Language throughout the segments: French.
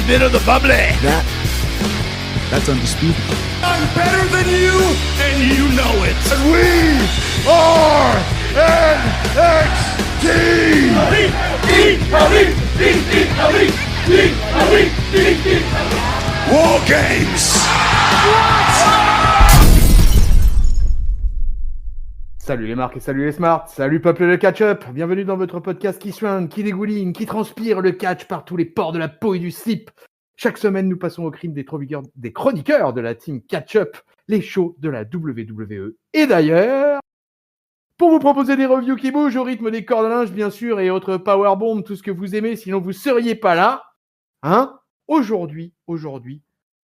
bit of the bubbly. That's undisputed. I'm better than you, and you know it. And we are NXT. War Games. Salut les marques et salut les smarts, salut peuple de catch-up, bienvenue dans votre podcast qui soigne, qui dégouline, qui transpire le catch par tous les pores de la peau et du slip. Chaque semaine, nous passons au crime des chroniqueurs de la team catch-up, les shows de la WWE. Et d'ailleurs, pour vous proposer des reviews qui bougent au rythme des cordes à linge, bien sûr, et autres powerbombs, tout ce que vous aimez, sinon vous seriez pas là. Hein ? Aujourd'hui,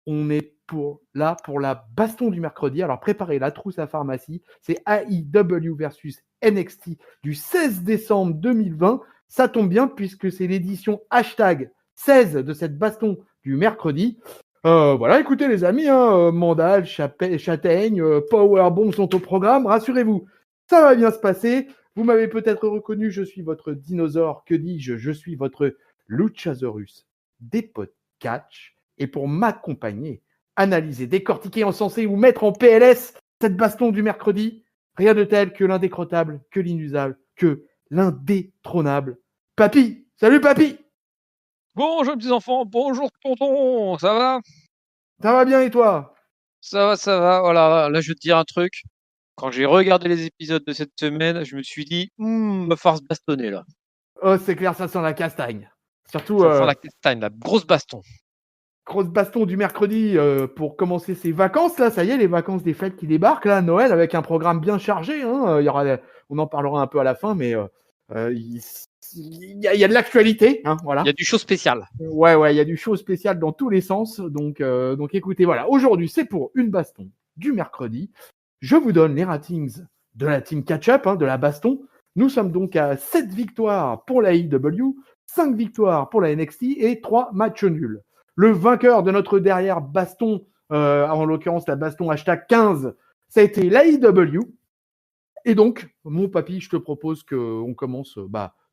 on est pour la baston du mercredi. Alors préparez la trousse à pharmacie. C'est AEW versus NXT du 16 décembre 2020. Ça tombe bien puisque c'est l'édition hashtag 16 de cette baston du mercredi. Voilà, écoutez les amis, Mandal, Châtaigne, Powerbomb sont au programme. Rassurez-vous, ça va bien se passer. Vous m'avez peut-être reconnu, je suis votre dinosaure. Que dis-je ? Je suis votre Luchasaurus des podcasts. Et pour m'accompagner, analyser, décortiquer, encenser ou mettre en PLS cette baston du mercredi, rien de tel que l'indécrottable, que l'inusable, que l'indétrônable Papy. Salut Papy. Bonjour petits enfants, bonjour tonton, ça va ? Ça va bien et toi ? Ça va, voilà, là je vais te dire un truc. Quand j'ai regardé les épisodes de cette semaine, je me suis dit, va falloir se bastonner là. Oh c'est clair, ça sent la castagne. Surtout Ça sent la castagne, la grosse baston. Grosse baston du mercredi pour commencer ses vacances. Là, ça y est, les vacances des fêtes qui débarquent. Là, Noël avec un programme bien chargé. Il y aura, on en parlera un peu à la fin, mais il y a de l'actualité. Voilà. Il y a du show spécial. Ouais, il y a du show spécial dans tous les sens. Donc écoutez, voilà. Aujourd'hui, c'est pour une baston du mercredi. Je vous donne les ratings de la team catch-up, de la baston. Nous sommes donc à 7 victoires pour la AEW, 5 victoires pour la NXT et 3 matchs nuls. Le vainqueur de notre dernière baston, en l'occurrence la baston hashtag 15, ça a été l'AEW. Et donc, mon papy, je te propose qu'on commence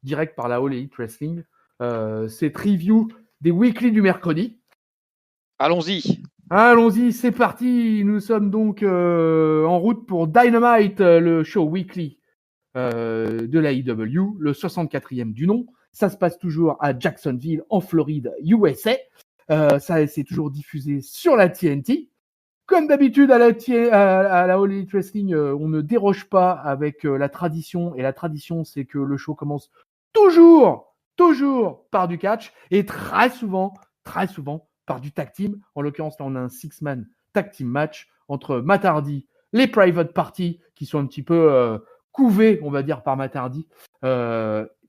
direct par la All Elite Wrestling. Cette review des weekly du mercredi. Allons-y, c'est parti. Nous sommes donc en route pour Dynamite, le show weekly de l'AEW, le 64e du nom. Ça se passe toujours à Jacksonville, en Floride, USA. Ça, c'est toujours diffusé sur la TNT. Comme d'habitude, à la All Elite Wrestling, on ne déroge pas avec la tradition. Et la tradition, c'est que le show commence toujours par du catch. Et très souvent, par du tag team. En l'occurrence, là, on a un 6-man tag team match entre Matt Hardy, les Private Party, qui sont un petit peu couvés, on va dire, par Matt Hardy,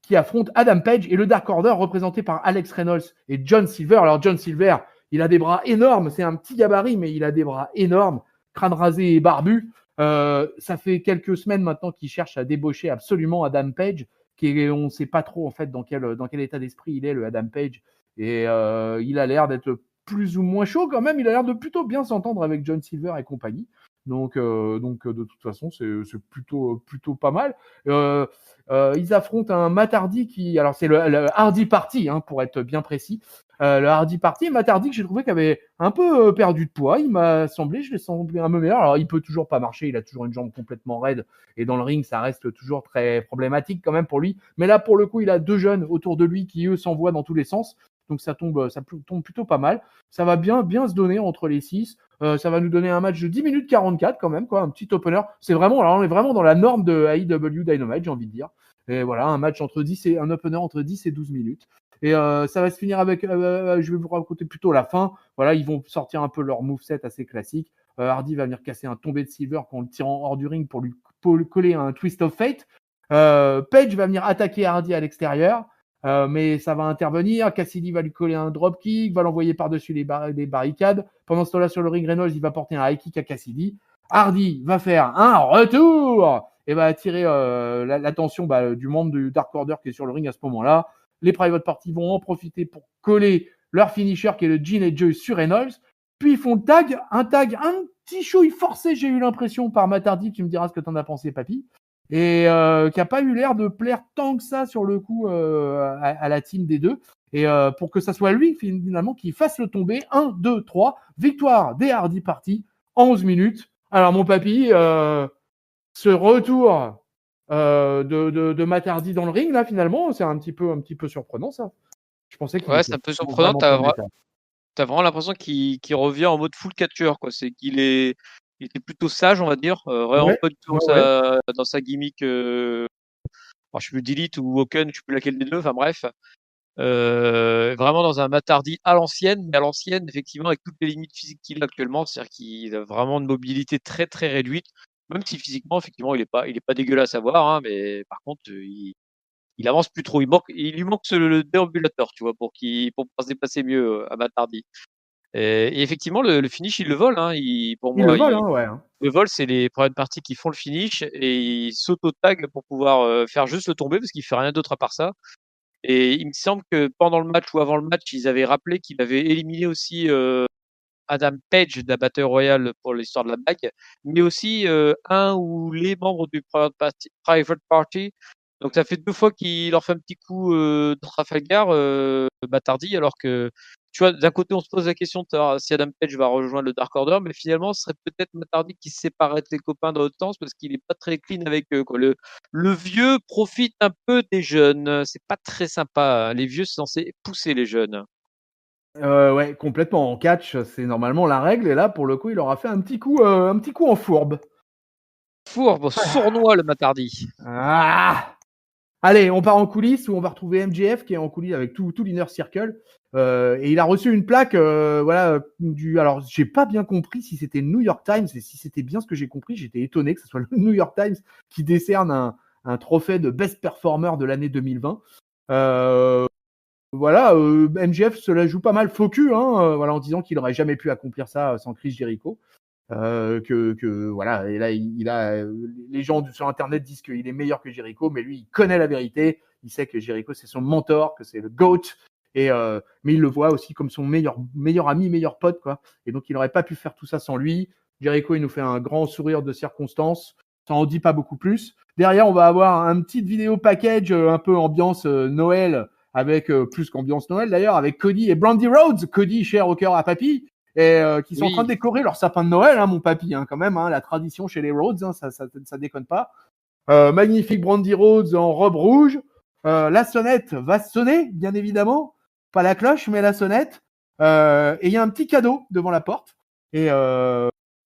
qui affronte Adam Page et le Dark Order représenté par Alex Reynolds et John Silver. Alors John Silver, il a des bras énormes, c'est un petit gabarit, mais il a des bras énormes, crâne rasé et barbu. Ça fait quelques semaines maintenant qu'il cherche à débaucher absolument Adam Page, on ne sait pas trop en fait dans quel état d'esprit il est, le Adam Page. Et il a l'air d'être plus ou moins chaud quand même, il a l'air de plutôt bien s'entendre avec John Silver et compagnie. Donc de toute façon, c'est plutôt pas mal. Ils affrontent un Matt Hardy qui... Alors, c'est le Hardy Party, pour être bien précis. Le Hardy Party, Matt Hardy que j'ai trouvé qu'il avait un peu perdu de poids. Il m'a semblé, je l'ai semblé un peu meilleur. Alors, il peut toujours pas marcher. Il a toujours une jambe complètement raide. Et dans le ring, ça reste toujours très problématique quand même pour lui. Mais là, pour le coup, il a 2 jeunes autour de lui qui, eux, s'envoient dans tous les sens. Donc, ça tombe plutôt pas mal. Ça va bien se donner entre les 6. Ça va nous donner un match de 10 minutes 44 quand même, quoi, un petit opener. On est vraiment dans la norme de AEW Dynamite, j'ai envie de dire. Et voilà, un opener entre 10 et 12 minutes. Et ça va se finir avec, je vais vous raconter plutôt la fin. Voilà, ils vont sortir un peu leur moveset assez classique. Hardy va venir casser un tombé de Silver en le tirant hors du ring pour lui coller un Twist of Fate. Page va venir attaquer Hardy à l'extérieur. Mais ça va intervenir. Cassidy va lui coller un dropkick, va l'envoyer par-dessus les barricades. Pendant ce temps-là, sur le ring, Reynolds, il va porter un high kick à Cassidy. Hardy va faire un retour et va attirer l'attention du membre du Dark Order qui est sur le ring à ce moment-là. Les Private Party vont en profiter pour coller leur finisher qui est le Gene et Joe sur Reynolds. Puis ils font un petit chouille forcé, j'ai eu l'impression, par Matt Hardy. Tu me diras ce que t'en as pensé, papy. Et qui n'a pas eu l'air de plaire tant que ça sur le coup à la team des deux. Et pour que ça soit lui, finalement, qui fasse le tomber. 1, 2, 3. Victoire des Hardy Party en 11 minutes. Alors, mon papy, ce retour de Matt Hardy dans le ring, là, finalement, c'est un petit peu surprenant, ça. Je pensais qu'il Ouais, était c'est un peu surprenant. vraiment pas en état. T'as vraiment l'impression qu'il revient en mode full catcheur, quoi. C'est il était plutôt sage, on va dire, vraiment Ouais, pas du tout ouais. dans sa gimmick. Alors, je sais plus Delete ou Woken, je sais plus laquelle des deux. Enfin bref, vraiment dans un Matardi à l'ancienne, mais à l'ancienne, effectivement, avec toutes les limites physiques qu'il a actuellement, c'est-à-dire qu'il a vraiment une mobilité très très réduite. Même si physiquement, effectivement, il est pas dégueulasse à voir, hein, mais par contre, il avance plus trop. Il lui manque le déambulateur, tu vois, pour pouvoir se déplacer mieux à Matardi. Et effectivement, le finish, il le vole. Hein. Pour Il le moi, vole, hein, ouais. le vol, c'est les premières parties qui font le finish et il s'auto-tag pour pouvoir faire juste le tomber parce qu'il fait rien d'autre à part ça. Et il me semble que pendant le match ou avant le match, ils avaient rappelé qu'il avait éliminé aussi Adam Page de la Battle Royale pour l'histoire de la bague, mais aussi un ou les membres du Private Party. Donc ça fait 2 fois qu'il leur fait un petit coup de Trafalgar, Batardi, alors que tu vois, d'un côté on se pose la question de savoir si Adam Page va rejoindre le Dark Order, mais finalement ce serait peut-être Batardi qui se séparait de ses copains dans l'autre sens parce qu'il est pas très clean avec eux, quoi. Le vieux profite un peu des jeunes, c'est pas très sympa, hein. Les vieux sont censés pousser les jeunes. Ouais, complètement. En catch, c'est normalement la règle. Et là, pour le coup, il aura fait un petit coup en fourbe. Fourbe, sournois le Matardi. Ah Allez, on part en coulisses où on va retrouver MJF qui est en coulisses avec tout l'Inner Circle. Et il a reçu une plaque, voilà, alors, j'ai pas bien compris si c'était le New York Times et si c'était bien ce que j'ai compris. J'étais étonné que ce soit le New York Times qui décerne un trophée de Best Performer de l'année 2020. Voilà, MJF se la joue pas mal faux cul, hein, voilà, en disant qu'il aurait jamais pu accomplir ça sans Chris Jericho. Que voilà, et là il a les gens sur internet disent qu'il est meilleur que Jericho, mais lui il connaît la vérité, il sait que Jericho c'est son mentor, que c'est le GOAT, et mais il le voit aussi comme son meilleur ami, meilleur pote, quoi. Et donc il n'aurait pas pu faire tout ça sans lui. Jericho il nous fait un grand sourire de circonstance, ça en dit pas beaucoup plus. Derrière on va avoir un petit vidéo package un peu ambiance Noël, avec plus qu'ambiance Noël d'ailleurs, avec Cody et Brandy Rhodes, Cody cher au cœur à papy, et qui sont en train de décorer leur sapin de Noël, hein, mon papy, hein, quand même, hein, la tradition chez les Rhodes, hein, ça déconne pas. Magnifique Brandy Rhodes en robe rouge. La sonnette va sonner, bien évidemment, pas la cloche, mais la sonnette. Et il y a un petit cadeau devant la porte. Et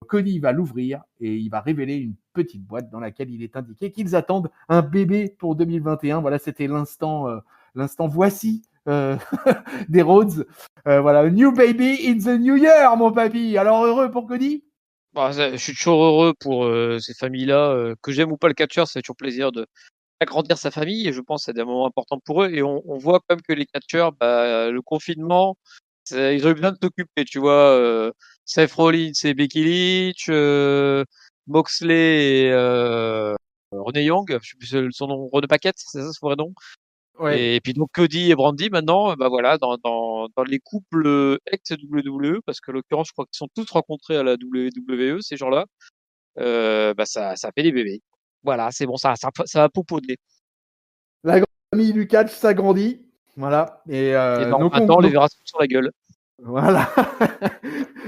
Cody va l'ouvrir et il va révéler une petite boîte dans laquelle il est indiqué qu'ils attendent un bébé pour 2021. Voilà, c'était l'instant voici des Rhodes. Voilà, new baby in the new year, mon papy. Alors heureux pour Cody? Bah, je suis toujours heureux pour ces familles-là, que j'aime ou pas le catcheur, c'est toujours plaisir de agrandir sa famille et je pense que c'est des moments importants pour eux. Et on voit quand même que les catcheurs, bah, le confinement, ils ont eu besoin de s'occuper, tu vois. Seth Rollins et Becky Lynch, Moxley et Renee Young, je sais plus son nom, Rene Paquette, c'est ça son vrai nom. Ouais. Et puis donc Cody et Brandy maintenant, bah voilà, dans les couples ex-WWE, parce que en l'occurrence, je crois qu'ils sont tous rencontrés à la WWE, ces gens-là, bah ça fait des bébés. Voilà, c'est bon, ça va pouponner. La grande famille du catch s'agrandit. Voilà. Et Et dans 20 ans, on les verra sur la gueule. Voilà.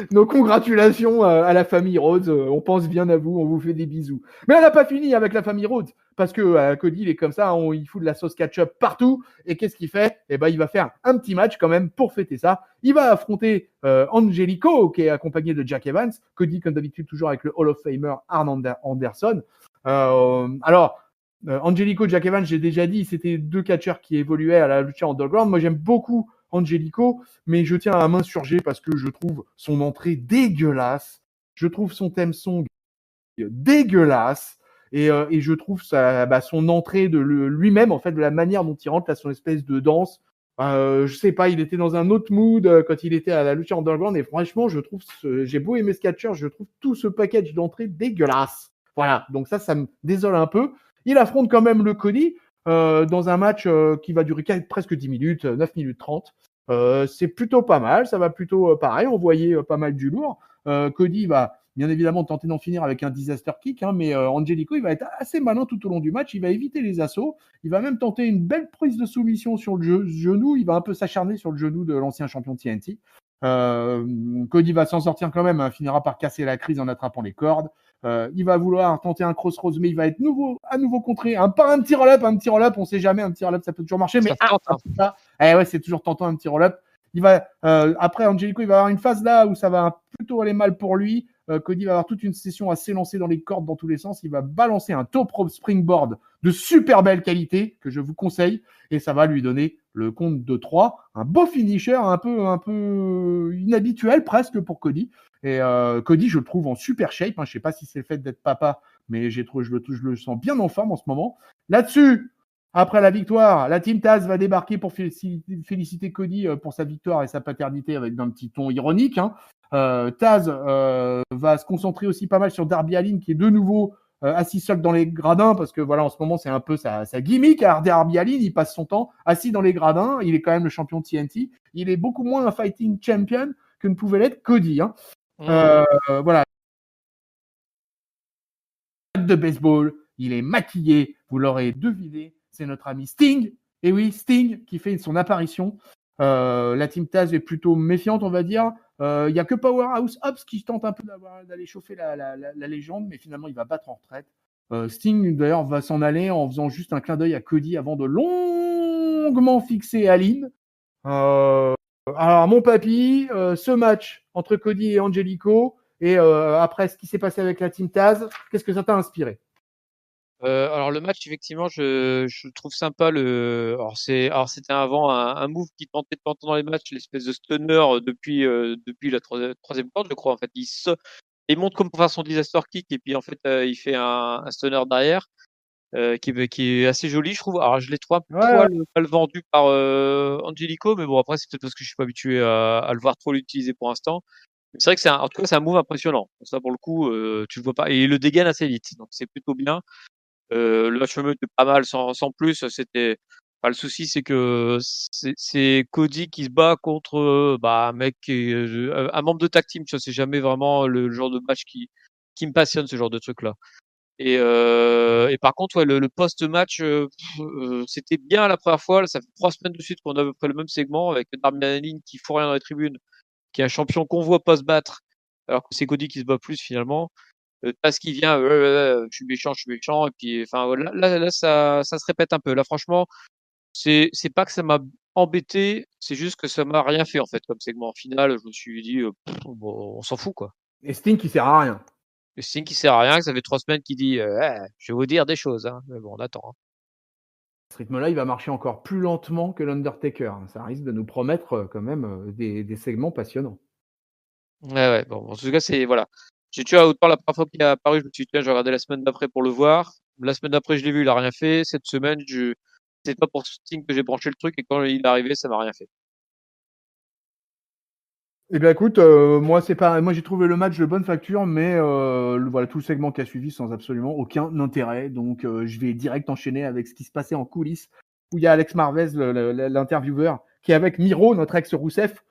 Nos congratulations à la famille Rhodes. On pense bien à vous, on vous fait des bisous. Mais elle n'a pas fini avec la famille Rhodes, parce que Cody, il est comme ça, il fout de la sauce ketchup partout. Et qu'est-ce qu'il fait? Eh ben, il va faire un petit match quand même pour fêter ça. Il va affronter Angelico, qui est accompagné de Jack Evans. Cody, comme d'habitude, toujours avec le Hall of Famer Arn Anderson. Angelico, Jack Evans, j'ai déjà dit, c'était 2 catcheurs qui évoluaient à la lucha underground. Moi, j'aime beaucoup Angelico, mais je tiens à m'insurger parce que je trouve son entrée dégueulasse. Je trouve son theme song dégueulasse. Et je trouve son entrée de lui-même, en fait, de la manière dont il rentre à son espèce de danse. Je sais pas, il était dans un autre mood quand il était à la lucha underground. Et franchement, j'ai beau aimer ce catcheur, je trouve tout ce package d'entrée dégueulasse. Voilà, donc ça me désole un peu. Il affronte quand même le Cody dans un match qui va durer presque 10 minutes, 9 minutes 30. C'est plutôt pas mal, ça va plutôt pareil, on voyait pas mal du lourd. Cody va bien évidemment tenter d'en finir avec un disaster kick, hein, mais Angelico, il va être assez malin tout au long du match. Il va éviter les assauts. Il va même tenter une belle prise de soumission sur le genou. Il va un peu s'acharner sur le genou de l'ancien champion TNT. Cody va s'en sortir quand même, hein, finira par casser la crise en attrapant les cordes. Il va vouloir tenter un crossroads, mais il va être à nouveau contré. Pas un petit roll-up, on sait jamais, un petit roll-up, ça peut toujours marcher, mais ça, ouais, c'est toujours tentant un petit roll-up. Après, Angelico, il va avoir une phase là où ça va plutôt aller mal pour lui. Cody va avoir toute une session à s'élancer dans les cordes dans tous les sens. Il va balancer un top rope springboard de super belle qualité que je vous conseille et ça va lui donner le compte de 3. Un beau finisher, un peu inhabituel presque pour Cody. Et Cody, je le trouve en super shape. Je sais pas si c'est le fait d'être papa, mais je le sens bien en forme en ce moment. Là-dessus, après la victoire, la Team Taz va débarquer pour féliciter Cody pour sa victoire et sa paternité avec un petit ton ironique. Taz va se concentrer aussi pas mal sur Darby Allin qui est de nouveau assis seul dans les gradins parce que voilà, en ce moment c'est un peu sa gimmick. Darby Allin, il passe son temps assis dans les gradins. Il est quand même le champion de TNT. Il est beaucoup moins un fighting champion que ne pouvait l'être Cody. Voilà. De baseball, il est maquillé. Vous l'aurez deviné. C'est notre ami Sting. Et oui, Sting qui fait son apparition. La Team Taz est plutôt méfiante, on va dire. Il n'y a que Powerhouse Hobbs qui tente un peu d'aller chauffer la légende, mais finalement, il va battre en retraite. Sting, d'ailleurs, va s'en aller en faisant juste un clin d'œil à Cody avant de longuement fixer Allin. Alors, mon papy, ce match entre Cody et Angelico, et après ce qui s'est passé avec la Team Taz, qu'est-ce que ça t'a inspiré? Alors le match, effectivement, je trouve sympa. Alors c'était avant un move qui tentait de planter dans les matchs, l'espèce de stunner depuis la troisième corde, je crois. En fait, il monte comme pour faire son disaster kick et puis en fait il fait un stunner derrière qui est assez joli, je trouve. Alors je l'ai trouvé un poil mal vendu par Angelico, mais bon après c'est peut-être parce que je suis pas habitué à le voir trop l'utiliser pour l'instant. Mais c'est vrai que en tout cas c'est un move impressionnant. Ça pour le coup, tu le vois pas et il le dégaine assez vite, donc c'est plutôt bien. Le match était pas mal sans plus. Le souci, c'est que c'est Cody qui se bat contre un mec un membre de tag team. Tu vois, c'est jamais vraiment le genre de match qui me passionne, ce genre de truc là. Et par contre, ouais, le post-match, c'était bien la première fois. Là, ça fait 3 semaines de suite qu'on a à peu près le même segment avec Darby Allin qui fout rien dans les tribunes, qui est un champion qu'on voit pas se battre, alors que c'est Cody qui se bat plus finalement. Taz qui vient, je suis méchant, et puis, enfin, là, ça se répète un peu. Là, franchement, c'est pas que ça m'a embêté, c'est juste que ça m'a rien fait, en fait, comme segment final. Je me suis dit, bon, on s'en fout, quoi. Et Sting qui sert à rien. Le signe qui sert à rien, que ça fait 3 semaines qu'il dit, je vais vous dire des choses, hein. Mais bon, on attend, hein. Ce rythme-là, il va marcher encore plus lentement que l'Undertaker. Ça risque de nous promettre quand même des segments passionnants. Ouais, bon, en tout cas, voilà. J'ai tué à haute part la première fois qu'il est apparu, je me suis dit, tiens, je vais regarder la semaine d'après pour le voir. La semaine d'après, je l'ai vu, il a rien fait. Cette semaine, c'est pas pour Sting que j'ai branché le truc et quand il est arrivé, ça m'a rien fait. Eh bien, écoute, moi j'ai trouvé le match de bonne facture, mais voilà, tout le segment qui a suivi sans absolument aucun intérêt. Donc, je vais direct enchaîner avec ce qui se passait en coulisses, où il y a Alex Marvez, l'intervieweur, qui est avec Miro, notre ex-Rousseff,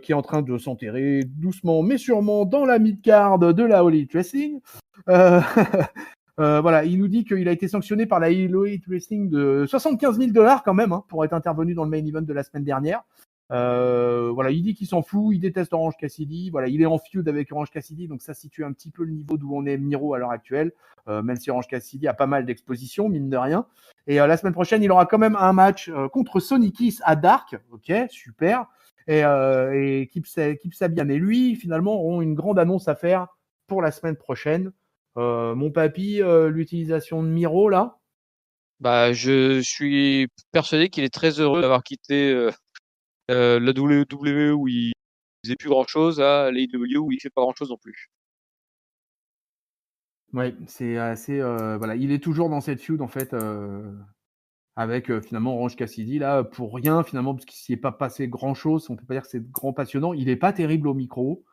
qui est en train de s'enterrer doucement mais sûrement dans la mid-card de la All Elite Wrestling. Voilà, il nous dit qu'il a été sanctionné par la All Elite Wrestling de $75,000 quand même, pour être intervenu dans le main event de la semaine dernière. Voilà, il dit qu'il s'en fout, il déteste Orange Cassidy. Voilà, il est en feud avec Orange Cassidy, donc ça situe un petit peu le niveau d'où on est Miro à l'heure actuelle, même si Orange Cassidy a pas mal d'expositions, mine de rien. Et la semaine prochaine, il aura quand même un match contre Sonny Kiss à Dark. Ok, super. Et Kip Sabian et lui, finalement, auront une grande annonce à faire pour la semaine prochaine. Mon papy, l'utilisation de Miro, là. Bah, je suis persuadé qu'il est très heureux d'avoir quitté la WWE où il faisait plus grand chose à l'AEW où il fait pas grand chose non plus. Ouais, c'est assez. Voilà, il est toujours dans cette feud en fait avec finalement Orange Cassidy là pour rien finalement parce qu'il s'y est pas passé grand chose. On peut pas dire que c'est grand passionnant. Il est pas terrible au micro.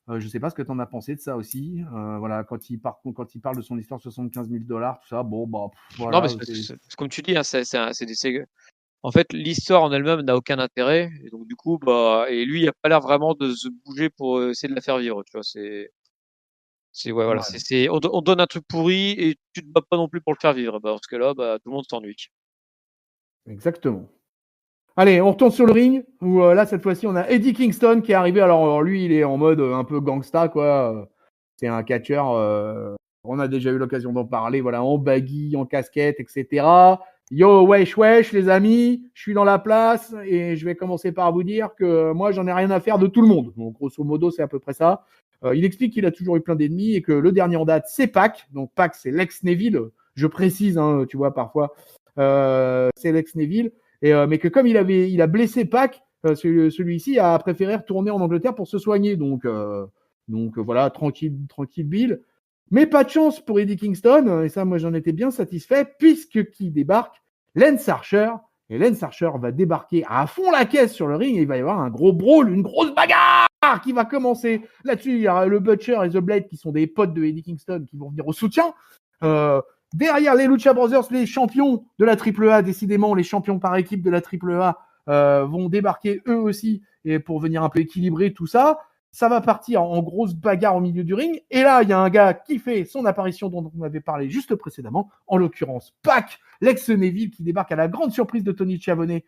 Je sais pas ce que tu en as pensé de ça aussi. Voilà, quand il parle de son histoire $75,000, tout ça, bon bah voilà. Non, mais c'est comme tu dis, hein, en fait, l'histoire en elle-même n'a aucun intérêt, et donc du coup, et lui, il a pas l'air vraiment de se bouger pour essayer de la faire vivre, tu vois. Voilà, Ouais. on donne un truc pourri et tu te bats pas non plus pour le faire vivre. Parce que là, tout le monde s'ennuie. Exactement. Allez, on retourne sur le ring, où là, cette fois-ci, on a Eddie Kingston qui est arrivé. Alors lui, il est en mode un peu gangsta, quoi. C'est un catcheur, on a déjà eu l'occasion d'en parler, voilà, en baggy, en casquette, etc. Yo, wesh, wesh, les amis, je suis dans la place et je vais commencer par vous dire que moi, j'en ai rien à faire de tout le monde. Donc, grosso modo, c'est à peu près ça. Il explique qu'il a toujours eu plein d'ennemis et que le dernier en date, c'est Pac. Donc, Pac, c'est Lex Neville. Je précise, hein, tu vois, parfois, c'est Lex Neville. Mais que comme il a blessé Pac, celui-ci a préféré retourner en Angleterre pour se soigner. Donc voilà, tranquille Bill. Mais pas de chance pour Eddie Kingston, et ça, moi, j'en étais bien satisfait, puisque qui débarque Lance Archer. Et Lance Archer va débarquer à fond la caisse sur le ring, et il va y avoir un gros brawl, une grosse bagarre qui va commencer. Là-dessus, il y aura le Butcher et The Blade, qui sont des potes de Eddie Kingston, qui vont venir au soutien. Derrière les Lucha Brothers, les champions de la AAA, décidément, les champions par équipe de la AAA vont débarquer eux aussi et pour venir un peu équilibrer tout ça. Ça va partir en grosse bagarre au milieu du ring. Et là, il y a un gars qui fait son apparition dont on avait parlé juste précédemment, en l'occurrence Pac, l'ex Neville, qui débarque à la grande surprise de Tony Schiavone,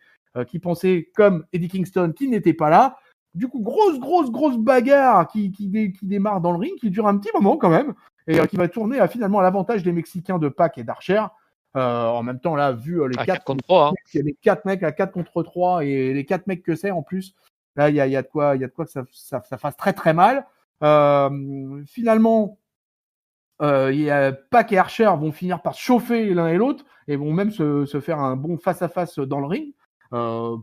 qui pensait, comme Eddie Kingston, qu'il n'était pas là. Du coup, grosse bagarre qui démarre dans le ring, qui dure un petit moment quand même, et qui va tourner finalement à l'avantage des Mexicains de Pac et d'Archer. En même temps, là, vu les 4 contre 3, hein. il y a les 4 mecs à 4 contre 3 et les 4 mecs que c'est en plus, là, il y a de quoi que ça fasse très mal. Finalement, Pac et Archer vont finir par se chauffer l'un et l'autre et vont même se faire un bon face-à-face dans le ring.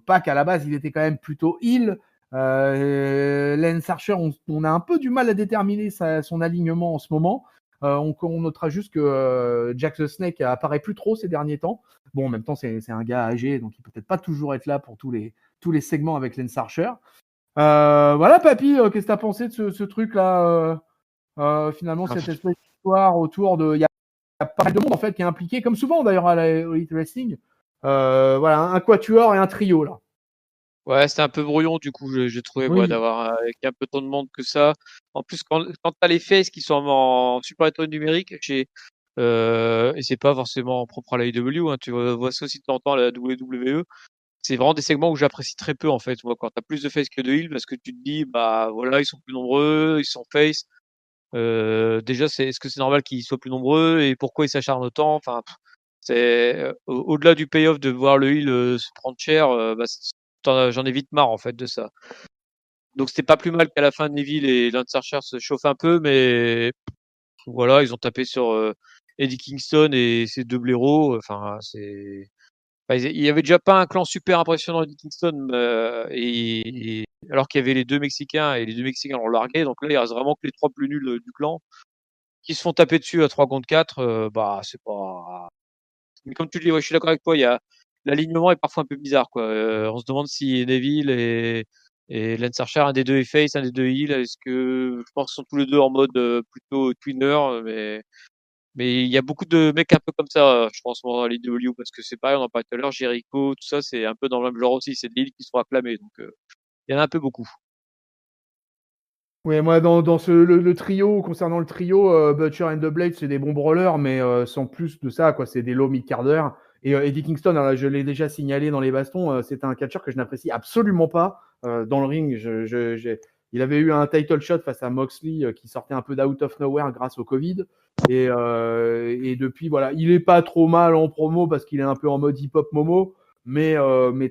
Pac, à la base, il était quand même plutôt heel. Lance Archer, on a un peu du mal à déterminer son alignement en ce moment. On notera juste que Jack the Snake apparaît plus trop ces derniers temps. Bon, en même temps, c'est un gars âgé, donc il peut peut-être pas toujours être là pour tous les segments avec Lance Archer. Voilà, papy, qu'est-ce que tu as pensé de ce truc-là finalement, cette espèce d'histoire autour de... Il y a pas mal de monde, en fait, qui est impliqué, comme souvent, d'ailleurs, à la Elite Wrestling. Voilà, un quatuor et un trio, là. Ouais, c'était un peu brouillon, du coup, j'ai trouvé, Oui. d'avoir avec un peu tant de monde que ça. En plus, quand t'as les faces qui sont en super étoile numérique, et c'est pas forcément propre à la AEW, hein, tu vois ça aussi de temps en temps à la WWE. C'est vraiment des segments où j'apprécie très peu, en fait. Tu vois, quand t'as plus de face que de heal, parce que tu te dis, voilà, ils sont plus nombreux, ils sont face. Déjà, est-ce que c'est normal qu'ils soient plus nombreux et pourquoi ils s'acharnent autant? Enfin, c'est au-delà du payoff de voir le heal se prendre cher, j'en ai vite marre en fait de ça. Donc c'était pas plus mal qu'à la fin Neville et Lance Archer se chauffent un peu, mais voilà, ils ont tapé sur Eddie Kingston et ses deux blaireaux. Enfin, il y avait déjà pas un clan super impressionnant Eddie Kingston, alors qu'il y avait les deux Mexicains et les deux Mexicains l'ont largué. Donc là, il reste vraiment que les trois plus nuls du clan qui se font taper dessus à 3 contre 4. C'est pas. Mais comme tu le dis, ouais, je suis d'accord avec toi. L'alignement est parfois un peu bizarre, quoi. On se demande si Neville et Lance Archer, un des deux est face, un des deux heal. Est-ce que je pense qu'ils sont tous les deux en mode plutôt twinner, mais il y a beaucoup de mecs un peu comme ça, je pense, dans l'IW, parce que c'est pareil, on en parlait tout à l'heure, Jericho, tout ça, c'est un peu dans le même genre aussi. C'est des heals qui sont acclamés, donc il y en a un peu beaucoup. Oui, moi, dans le trio, concernant le trio, Butcher and the Blade, c'est des bons brawlers, mais sans plus de ça, quoi. C'est des low mid-carders. Et Eddie Kingston, alors, je l'ai déjà signalé dans les bastons, c'est un catcheur que je n'apprécie absolument pas dans le ring. Il avait eu un title shot face à Moxley qui sortait un peu d'out of nowhere grâce au Covid. Et depuis, voilà, il est pas trop mal en promo parce qu'il est un peu en mode hip-hop momo. Mais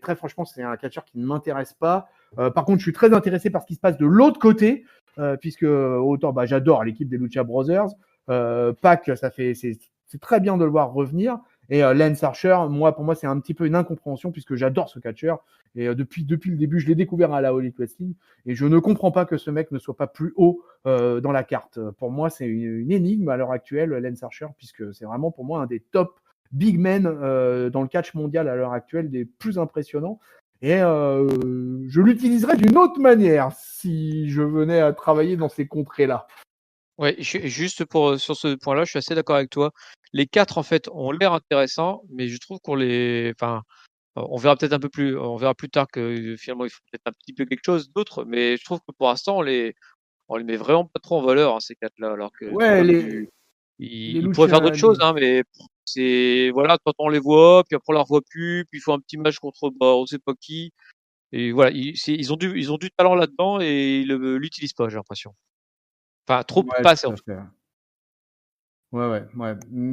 très franchement, c'est un catcheur qui ne m'intéresse pas. Par contre, je suis très intéressé par ce qui se passe de l'autre côté. Puisque autant j'adore l'équipe des Lucha Brothers. Pac, c'est très bien de le voir revenir. Et Lance Archer, pour moi, c'est un petit peu une incompréhension puisque j'adore ce catcheur. Et depuis le début, je l'ai découvert à la All Elite Wrestling. Et je ne comprends pas que ce mec ne soit pas plus haut dans la carte. Pour moi, c'est une énigme à l'heure actuelle, Lance Archer, puisque c'est vraiment pour moi un des top big men dans le catch mondial à l'heure actuelle, des plus impressionnants. Et je l'utiliserais d'une autre manière si je venais à travailler dans ces contrées-là. Ouais, juste sur ce point-là, je suis assez d'accord avec toi. Les 4, en fait, ont l'air intéressants, mais je trouve on verra peut-être on verra plus tard que finalement, ils font peut-être un petit peu quelque chose d'autre, mais je trouve que pour l'instant, on les met vraiment pas trop en valeur, hein, ces 4-là, alors que Ouais, comme les tu ils les ils pourraient faire d'autres choses, Lucha, hein, mais c'est voilà, quand on les voit, puis après on les revoit plus, puis ils font un petit match contre, bah, on sait pas qui et voilà, ils ont du talent là-dedans et ils l'utilisent pas, j'ai l'impression. Enfin, trop ouais, pas assez, tout en à tout fait. Ouais.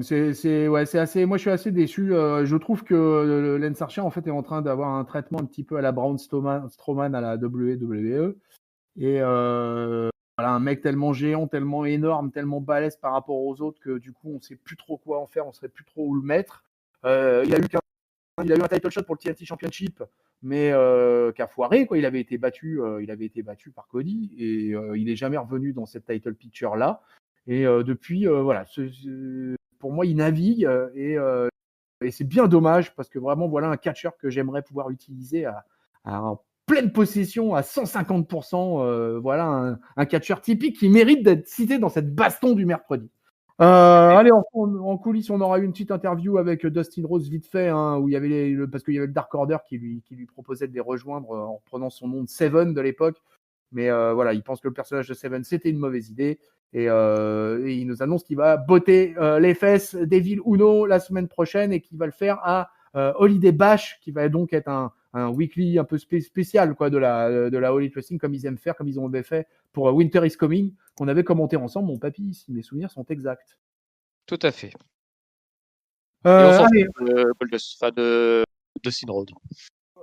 C'est assez. Moi, je suis assez déçu. Je trouve que Lance Archer, en fait, est en train d'avoir un traitement un petit peu à la Braun Strowman à la WWE. Et voilà, un mec tellement géant, tellement énorme, tellement balèze par rapport aux autres que du coup, on sait plus trop quoi en faire, on sait plus trop où le mettre. Il a eu un title shot pour le TNT Championship, mais qui a foiré, quoi. Il avait été battu par Cody et il est jamais revenu dans cette title picture là. Et depuis, voilà, pour moi, il navigue et c'est bien dommage parce que vraiment, voilà un catcheur que j'aimerais pouvoir utiliser en pleine possession à 150%. Voilà un catcheur typique qui mérite d'être cité dans cette baston du mercredi. Allez, en coulisses, on aura eu une petite interview avec Dustin Rose vite fait, hein, où il y avait parce qu'il y avait le Dark Order qui lui proposait de les rejoindre en reprenant son nom de Seven de l'époque. Mais voilà, il pense que le personnage de Seven, c'était une mauvaise idée. Et il nous annonce qu'il va botter les fesses d'Evil Uno la semaine prochaine et qu'il va le faire à Holiday Bash, qui va donc être un weekly un peu spécial quoi, de la All Elite Wrestling, comme ils aiment faire, comme ils ont fait pour Winter is Coming, qu'on avait commenté ensemble, mon papy, si mes souvenirs sont exacts. tout à fait. Et on s'en fout Allez, de Goldust, enfin de Dustin Rhodes.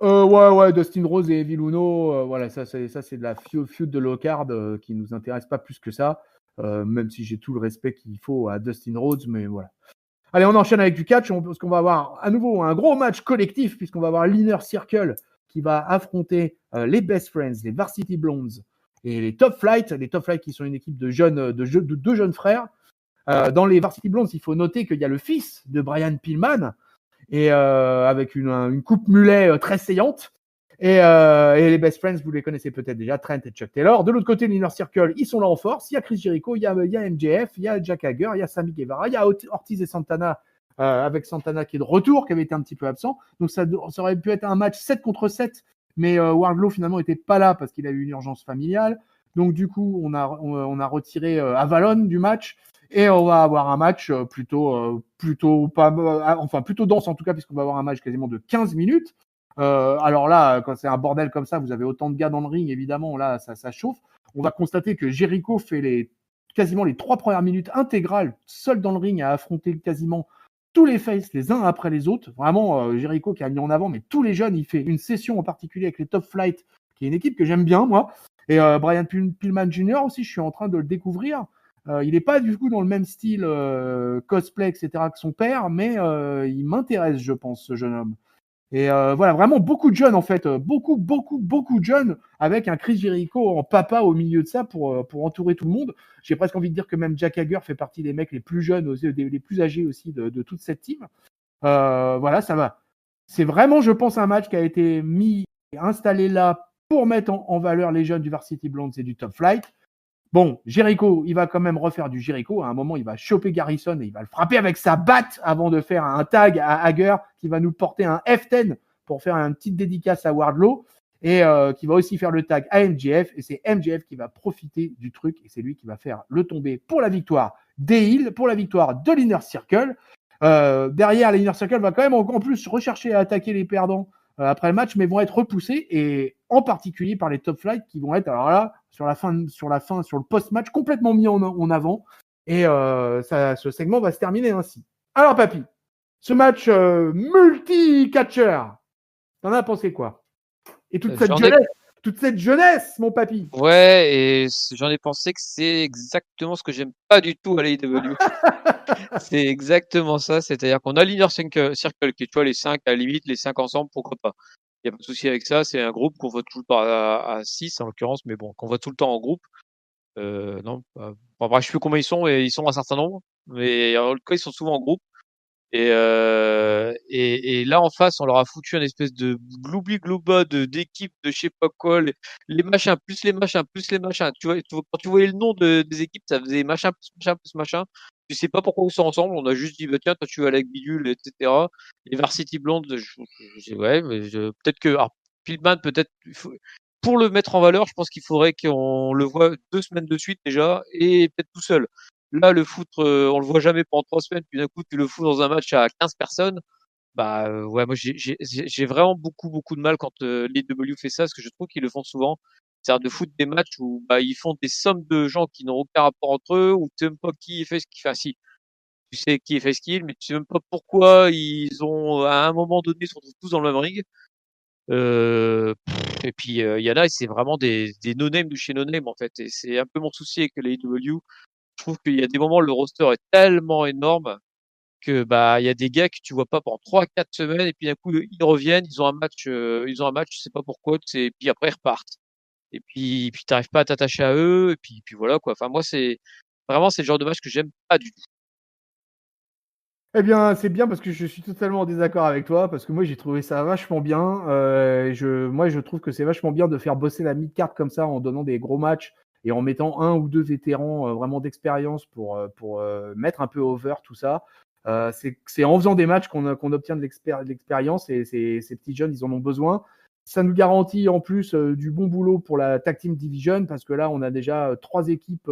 ouais, Dustin Rose et Evil Uno, voilà, ça c'est de la feud de low card qui nous intéresse pas plus que ça, même si j'ai tout le respect qu'il faut à Dustin Rhodes, mais voilà. Allez, on enchaîne avec du catch, parce qu'on va avoir à nouveau un gros match collectif, puisqu'on va avoir l'Inner Circle qui va affronter les Best Friends, les Varsity Blondes et les Top Flight. Les Top Flight qui sont une équipe de deux jeunes frères. Dans les Varsity Blondes, il faut noter qu'il y a le fils de Brian Pillman, et avec une coupe mulet très saillante. Et les Best Friends, vous les connaissez peut-être déjà, Trent et Chuck Taylor. De l'autre côté, l'Inner Circle, ils sont là en force. Il y a Chris Jericho, il y a MJF, il y a Jack Hager, il y a Sammy Guevara, il y a Ortiz et Santana, avec Santana qui est de retour, qui avait été un petit peu absent. Donc ça aurait pu être un match 7 contre 7, mais Wardlow finalement n'était pas là parce qu'il a eu une urgence familiale. Donc du coup, on a retiré Avalon du match. Et on va avoir un match plutôt dense en tout cas, puisqu'on va avoir un match quasiment de 15 minutes. Alors là, quand c'est un bordel comme ça, vous avez autant de gars dans le ring, évidemment, là, ça chauffe. On va constater que Jericho fait quasiment les 3 premières minutes intégrales, seul dans le ring, à affronter quasiment tous les faces les uns après les autres. Vraiment, Jericho qui a mis en avant, mais tous les jeunes, il fait une session en particulier avec les Top Flight, qui est une équipe que j'aime bien, moi. Et Brian Pillman Jr. aussi, je suis en train de le découvrir. Il n'est pas du coup dans le même style cosplay, etc. que son père, mais il m'intéresse, je pense, ce jeune homme. Et voilà, vraiment beaucoup de jeunes en fait, beaucoup de jeunes, avec un Chris Jericho en papa au milieu de ça pour entourer tout le monde. J'ai presque envie de dire que même Jack Hager fait partie des mecs les plus jeunes, les plus âgés aussi de toute cette team. Voilà, ça va. C'est vraiment, je pense, un match qui a été installé là pour mettre en valeur les jeunes du Varsity Blondes et du Top Flight. Bon, Jericho, il va quand même refaire du Jericho. À un moment, il va choper Garrison et il va le frapper avec sa batte avant de faire un tag à Hager qui va nous porter un F10 pour faire une petite dédicace à Wardlow et qui va aussi faire le tag à MJF. Et c'est MJF qui va profiter du truc et c'est lui qui va faire le tomber pour la victoire des Heels, pour la victoire de l'Inner Circle. Derrière, l'Inner Circle va quand même en plus rechercher à attaquer les perdants après le match, mais vont être repoussés, et en particulier par les Top Flight qui vont être, alors là, sur le post-match, complètement mis en avant. Et ce segment va se terminer ainsi. Alors, papy, ce match multi-catcher, t'en as pensé quoi? Et toute cette jeunesse, mon papy. Ouais, et j'en ai pensé que c'est exactement ce que j'aime pas du tout à l'AEW. C'est exactement ça, c'est-à-dire qu'on a l'Inner Circle qui est, tu vois, les 5, à la limite, les 5 ensemble, pourquoi pas. Il n'y a pas de souci avec ça, c'est un groupe qu'on voit tout le temps à 6 en l'occurrence, mais bon, qu'on voit tout le temps en groupe. Non, bref, je sais plus combien ils sont, et ils sont un certain nombre, mais en tout cas, ils sont souvent en groupe. Et là en face, on leur a foutu une espèce de gloubli-glouba d'équipes de je sais pas quoi, les machins plus les machins plus les machins. Quand tu voyais le nom des équipes, ça faisait machin plus machin plus machin. Tu sais pas pourquoi ils sont ensemble. On a juste dit bah tiens, toi tu vas aller avec Bidule, etc. Les Varsity Blondes, ouais, mais peut-être que alors, Pillman, peut-être pour le mettre en valeur, je pense qu'il faudrait qu'on le voit 2 semaines de suite déjà et peut-être tout seul. Là, le foutre, on le voit jamais pendant 3 semaines, puis d'un coup, tu le fous dans un match à 15 personnes. Bah, ouais, moi, j'ai vraiment beaucoup de mal quand l'AEW fait ça, parce que je trouve qu'ils le font souvent. C'est-à-dire de foutre des matchs où bah, ils font des sommes de gens qui n'ont aucun rapport entre eux, ou tu sais même pas qui fait ce qui fait. Enfin, si, tu sais qui est face kill, mais tu sais même pas pourquoi ils ont, à un moment donné, ils se retrouvent tous dans le même ring. Et puis, il y en a, c'est vraiment des no-name de chez no-name, en fait. Et c'est un peu mon souci avec les AEW. Je trouve qu'il y a des moments, le roster est tellement énorme que, bah, il y a des gars que tu vois pas pendant 3, 4 semaines, et puis d'un coup, ils reviennent, ils ont un match, je sais pas pourquoi, et puis après, ils repartent. Et puis t'arrives pas à t'attacher à eux, et puis voilà, quoi. Enfin, moi, c'est le genre de match que j'aime pas du tout. Eh bien, c'est bien parce que je suis totalement en désaccord avec toi, parce que moi j'ai trouvé ça vachement bien. Moi je trouve que c'est vachement bien de faire bosser la mid-card comme ça en donnant des gros matchs et en mettant un ou deux vétérans vraiment d'expérience pour mettre un peu over tout ça. C'est en faisant des matchs qu'on obtient de l'expérience et ces petits jeunes, ils en ont besoin. Ça nous garantit en plus du bon boulot pour la Tag Team Division parce que là, on a déjà 3 équipes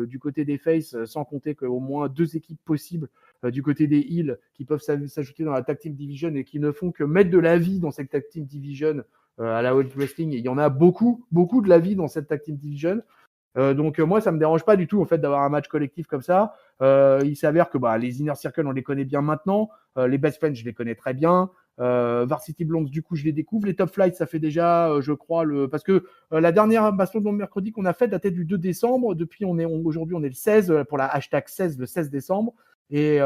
du côté des Faces, sans compter qu'au moins 2 équipes possibles du côté des Heels qui peuvent s'ajouter dans la Tag Team Division et qui ne font que mettre de la vie dans cette Tag Team Division à la World Wrestling. Et il y en a beaucoup de la vie dans cette Tag Team Division. Donc moi, ça me dérange pas du tout en fait d'avoir un match collectif comme ça. Il s'avère que les Inner Circle, on les connaît bien maintenant. Les Best Friends, je les connais très bien. Varsity Blondes, du coup, je les découvre. Les Top Flight, ça fait déjà, je crois, parce que la dernière baston de mercredi qu'on a faite datait du 2 décembre. Depuis, aujourd'hui, on est le 16 pour la hashtag 16, le 16 décembre. Et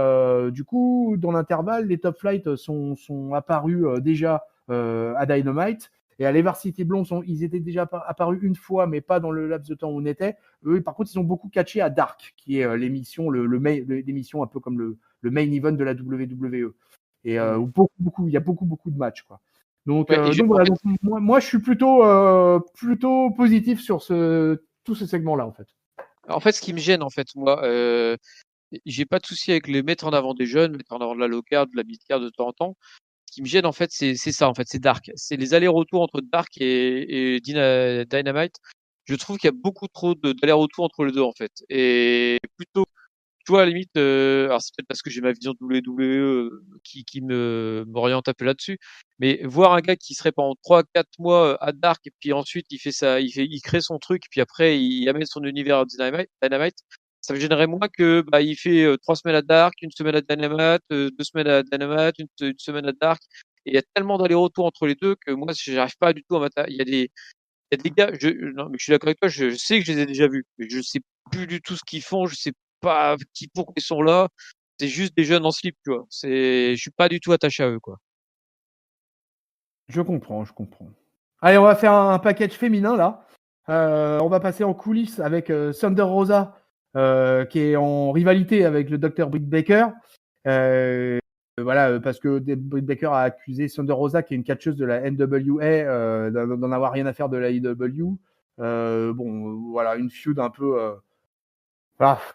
du coup, dans l'intervalle, les Top Flight sont apparus déjà à Dynamite. Et à l'Evarsity Blondes, ils étaient déjà apparus une fois, mais pas dans le laps de temps où on était. Eux, par contre, ils ont beaucoup catché à Dark, qui est l'émission, l'émission un peu comme le main event de la WWE. Et il y a beaucoup de matchs, quoi. Donc, Ouais, donc voilà. Donc, moi, je suis plutôt positif sur tout ce segment-là, en fait. en fait, ce qui me gêne, en fait, moi, j'ai pas de souci avec les mettre en avant des jeunes, mettre en avant de la low card, de la mid card de temps en temps. Ce qui me gêne, en fait, c'est ça, en fait, c'est Dark. C'est les allers-retours entre Dark et Dynamite. Je trouve qu'il y a beaucoup trop d'allers-retours entre les deux, en fait. Et plutôt, tu vois, à la limite, alors c'est peut-être parce que j'ai ma vision de WWE qui m'oriente un peu là-dessus, mais voir un gars qui serait pendant 3, 4 mois à Dark, et puis ensuite il fait ça, il crée son truc, puis après il amène son univers à Dynamite, ça me gênerait moins que bah il fait 3 semaines à Dark, une semaine à Dynamite, 2 semaines à Dynamite, une semaine à Dark, et il y a tellement d'allers-retours entre les deux que moi j'arrive pas du tout à m'attacher. Il y a des gars, non, mais je suis d'accord avec toi, je sais que je les ai déjà vus, mais je sais plus du tout ce qu'ils font, je sais pas pourquoi ils sont là. C'est juste des jeunes en slip, tu vois. Je suis pas du tout attaché à eux, quoi. Je comprends. Allez, on va faire un package féminin, là. On va passer en coulisses avec Thunder Rosa, qui est en rivalité avec le Dr. Britt Baker. Voilà, parce que Britt Baker a accusé Thunder Rosa, qui est une catcheuse de la NWA, d'en avoir rien à faire de la IW. Voilà, une feud un peu...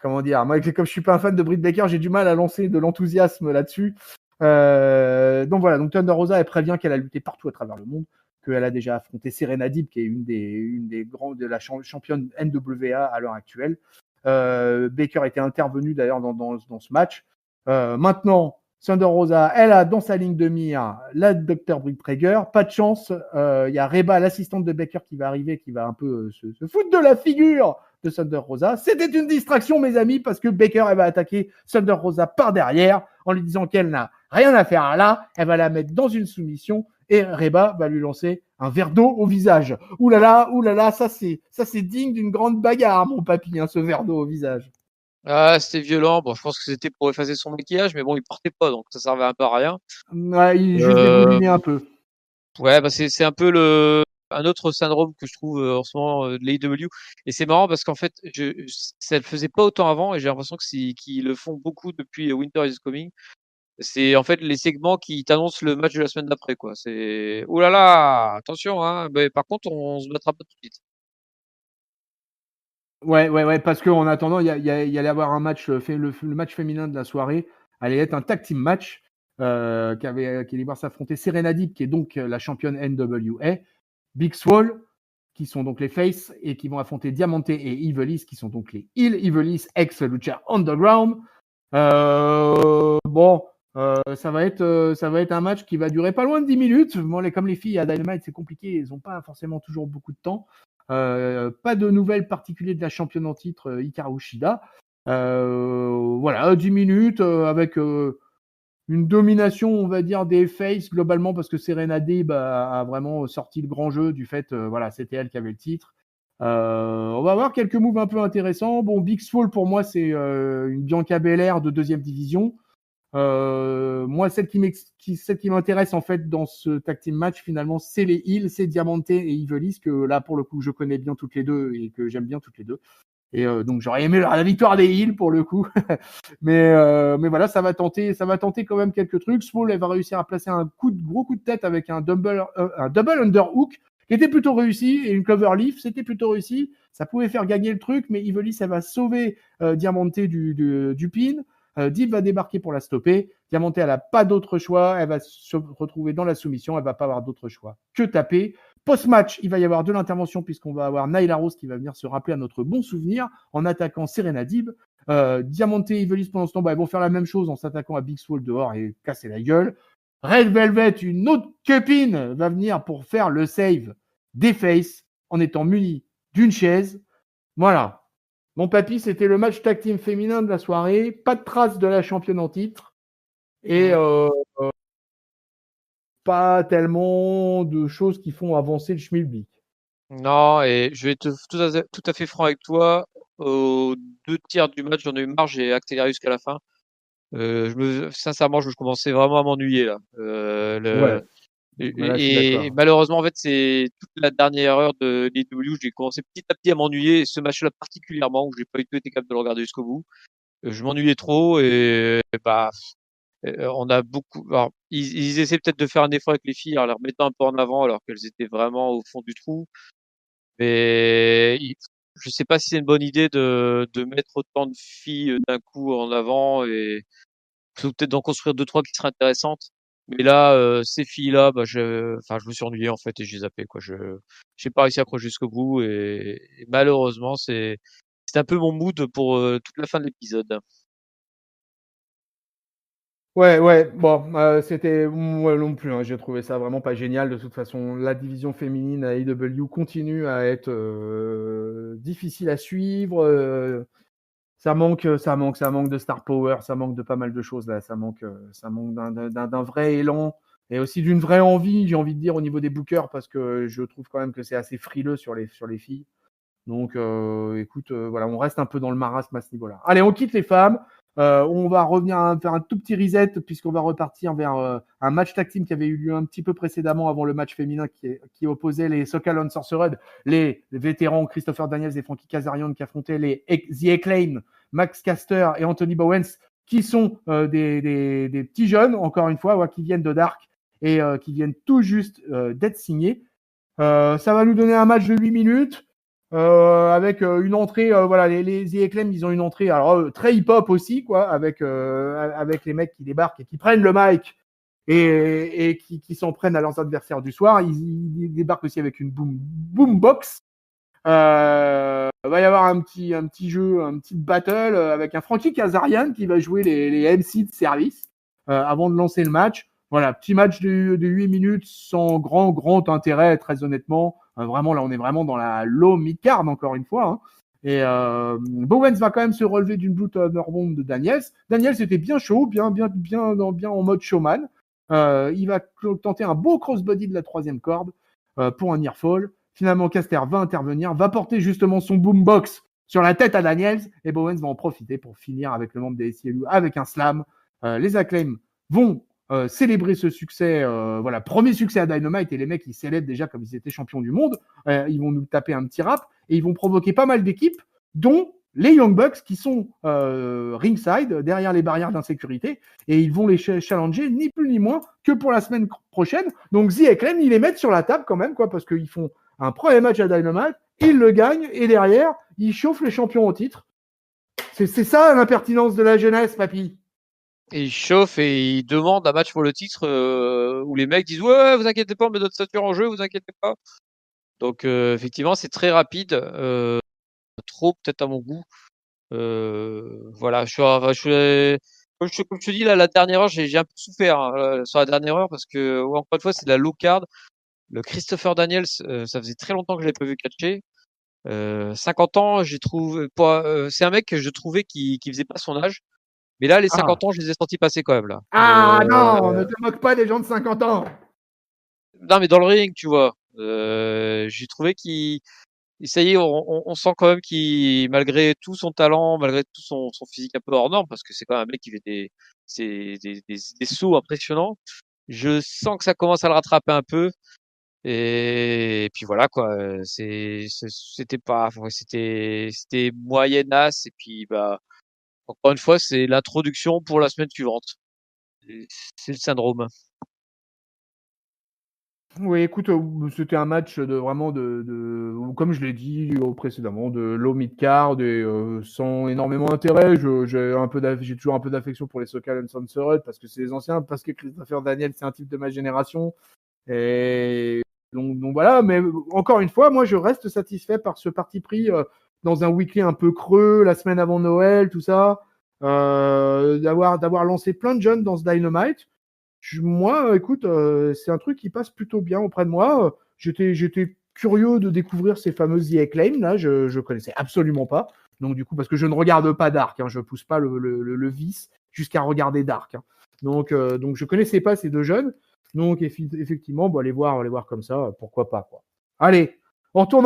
comment dire, moi, comme je suis pas un fan de Britt Baker, j'ai du mal à lancer de l'enthousiasme là-dessus. Donc voilà, donc Thunder Rosa, elle prévient qu'elle a lutté partout à travers le monde, qu'elle a déjà affronté Serena Deeb, qui est une des grandes de la championne NWA à l'heure actuelle. Baker était intervenu d'ailleurs dans ce match. Maintenant, Thunder Rosa, elle a dans sa ligne de mire la Dr. Britt Baker. Pas de chance, il y a Reba, l'assistante de Baker, qui va arriver, qui va un peu se foutre de la figure de Thunder Rosa. C'était une distraction, mes amis, parce que Baker, elle va attaquer Thunder Rosa par derrière en lui disant qu'elle n'a rien à faire là. Elle va la mettre dans une soumission et Reba va lui lancer un verre d'eau au visage. Ouh là là, ça c'est digne d'une grande bagarre, mon papy, ce verre d'eau au visage. Ah, c'était violent. Bon, je pense que c'était pour effacer son maquillage, mais bon, il portait pas, donc ça servait un peu à rien. Ouais, il juste Euh, dégouliné un peu. ouais, bah c'est un peu un autre syndrome que je trouve en ce moment de l'AEW. Et c'est marrant parce qu'en fait, ça le faisait pas autant avant, et j'ai l'impression qu'ils le font beaucoup depuis Winter is Coming. C'est en fait les segments qui t'annoncent le match de la semaine d'après, quoi. C'est oh là là, attention, hein. Mais par contre, on se battra pas tout de suite. Ouais, parce qu'en attendant, il y allait avoir un match, le match féminin de la soirée allait être un tag team match qui allait voir s'affronter Serena Deeb, qui est donc la championne NWA, Big Swole, qui sont donc les Face, et qui vont affronter Diamante et Ivelisse, qui sont donc les Heel. Ivelisse, ex-Lucha Underground. Bon, ça va être un match qui va durer pas loin de 10 minutes. Bon, comme les filles à Dynamite, c'est compliqué, elles n'ont pas forcément toujours beaucoup de temps. Pas de nouvelles particulières de la championne en titre, Hikaru Shida. Voilà, 10 minutes avec une domination, on va dire, des Face globalement, parce que Serena Deeb a vraiment sorti le grand jeu du fait, voilà, c'était elle qui avait le titre. On va avoir quelques moves un peu intéressants. Bon, Big Swole, pour moi, c'est une Bianca Belair de 2e division. Moi, celle qui m'intéresse en fait dans ce tag team match, finalement, c'est les Heels, c'est Diamante et Ivelisse, que là, pour le coup, je connais bien toutes les deux et que j'aime bien toutes les deux. Et donc, j'aurais aimé la victoire des Heels pour le coup. mais voilà, ça va tenter quand même quelques trucs. Swole, elle va réussir à placer un gros coup de tête avec un double underhook qui était plutôt réussi, et une cover leaf, c'était plutôt réussi. Ça pouvait faire gagner le truc, mais Ivelisse, elle va sauver Diamante du pin. Deeb va débarquer pour la stopper. Diamante, elle n'a pas d'autre choix. Elle va se retrouver dans la soumission. Elle va pas avoir d'autre choix que taper. Post-match, il va y avoir de l'intervention, puisqu'on va avoir Nyla Rose qui va venir se rappeler à notre bon souvenir en attaquant Serena Deeb. Diamante et Ivelisse, pendant ce temps, ils vont faire la même chose en s'attaquant à Big Swole dehors et casser la gueule. Red Velvet, une autre copine, va venir pour faire le save des Faces en étant muni d'une chaise. Voilà. Mon papy, c'était le match tag team féminin de la soirée. Pas de trace de la championne en titre. Et pas tellement de choses qui font avancer le schmilblick. Non, et je vais être tout à fait franc avec toi. Aux 2 tiers du match, j'en ai eu marre, j'ai accéléré jusqu'à la fin. Sincèrement, je commençais vraiment à m'ennuyer là. Ouais. Là, je suis Et d'accord. malheureusement, en fait, c'est toute la dernière heure de l'AEW, j'ai commencé petit à petit à m'ennuyer. Et ce match-là particulièrement, où j'ai pas du tout été capable de le regarder jusqu'au bout. Je m'ennuyais trop et bah, on a beaucoup. Alors, ils essaient peut-être de faire un effort avec les filles en les remettant un peu en avant alors qu'elles étaient vraiment au fond du trou. Mais je sais pas si c'est une bonne idée de mettre autant de filles d'un coup en avant, et peut-être d'en construire 2-3 qui seraient intéressantes. Mais là, ces filles-là, bah, je me suis ennuyé en fait et j'ai zappé quoi. J'ai pas réussi à accrocher jusqu'au bout, et malheureusement c'est un peu mon mood pour toute la fin de l'épisode. Ouais. Bon, c'était moi non plus. J'ai trouvé ça vraiment pas génial. De toute façon, la division féminine à AEW continue à être difficile à suivre. Ça manque de star power, ça manque de pas mal de choses là. Ça manque d'un vrai élan et aussi d'une vraie envie, j'ai envie de dire, au niveau des bookers, parce que je trouve quand même que c'est assez frileux sur les filles. Donc, écoute, voilà, on reste un peu dans le marasme à ce niveau-là. Allez, on quitte les femmes. On va revenir faire un tout petit reset, puisqu'on va repartir vers un match tag team qui avait eu lieu un petit peu précédemment avant le match féminin qui opposait les Sokal and Sorcerer, les vétérans Christopher Daniels et Frankie Kazarian, qui affrontaient The Acclaim, Max Caster et Anthony Bowens, qui sont des petits jeunes, encore une fois, qui viennent de Dark et qui viennent tout juste d'être signés. Ça va nous donner un match de 8 minutes. Avec une entrée, voilà, les The Acclaim, ils ont une entrée alors très hip-hop aussi, quoi, avec les mecs qui débarquent et qui prennent le mic et qui s'en prennent à leurs adversaires du soir. Ils débarquent aussi avec une boombox. Va y avoir un petit jeu, un petit battle avec un Frankie Kazarian qui va jouer les MC de service avant de lancer le match. Voilà, petit match de 8 minutes sans grand intérêt, très honnêtement. Vraiment, là, on est vraiment dans la low mid-card, encore une fois. Hein. Et Bowens va quand même se relever d'une Blue Thunderbomb de Daniels. Daniels était bien chaud, bien en mode showman. Il va tenter un beau crossbody de la 3e corde pour un nearfall. Finalement, Caster va intervenir, va porter justement son boombox sur la tête à Daniels, et Bowens va en profiter pour finir avec le membre des SCLU avec un slam. Les Acclaim vont célébrer ce succès, voilà, premier succès à Dynamite, et les mecs ils célèbrent déjà comme ils étaient champions du monde. Ils vont nous taper un petit rap et ils vont provoquer pas mal d'équipes, dont les Young Bucks qui sont ringside derrière les barrières d'insécurité, et ils vont les challenger ni plus ni moins que pour la semaine prochaine. Donc The Acclaim, ils les mettent sur la table quand même, quoi, parce qu'ils font un premier match à Dynamite, ils le gagnent et derrière ils chauffent les champions au titre. C'est ça l'impertinence de la jeunesse, papy. Et ils chauffent et ils demandent un match pour le titre où les mecs disent ouais, vous inquiétez pas, on met notre stature en jeu, vous inquiétez pas. Donc effectivement, c'est très rapide, trop peut-être à mon goût. Voilà, comme je te dis là, la dernière heure, j'ai un peu souffert sur la dernière heure parce que encore une fois, c'est de la low card. Le Christopher Daniels, ça faisait très longtemps que je l'avais pas vu catcher. 50 ans, j'ai trouvé pas. C'est un mec que je trouvais qui faisait pas son âge. Mais là, les Ah. 50 ans, je les ai sentis passer quand même là. Non, ne te moque pas des gens de 50 ans. Non, mais dans le ring, tu vois. J'ai trouvé ça y est, on sent quand même qu'il, malgré tout son talent, malgré tout son physique un peu hors norme, parce que c'est quand même un mec qui fait des sauts impressionnants. Je sens que ça commence à le rattraper un peu. Et puis voilà, quoi. C'était pas, ouais, c'était moyennasse. Et puis, bah, encore une fois, c'est l'introduction pour la semaine suivante. C'est le syndrome. Oui, écoute, c'était un match vraiment comme je l'ai dit précédemment, de low mid-card et sans énormément d'intérêt. J'ai toujours un peu d'affection pour les Sokal Uncensored parce que c'est les anciens, parce que Christopher Daniel, c'est un type de ma génération. Et donc voilà, mais encore une fois, moi je reste satisfait par ce parti pris dans un weekly un peu creux, la semaine avant Noël, tout ça, d'avoir lancé plein de jeunes dans ce Dynamite. Moi, écoute, c'est un truc qui passe plutôt bien auprès de moi. J'étais curieux de découvrir ces fameuses The Acclaim, là, je connaissais absolument pas. Donc du coup, parce que je ne regarde pas Dark, hein, je pousse pas le vice jusqu'à regarder Dark. Hein. Donc je connaissais pas ces deux jeunes. Donc effectivement, bon, aller voir comme ça, pourquoi pas, quoi. Allez, on retourne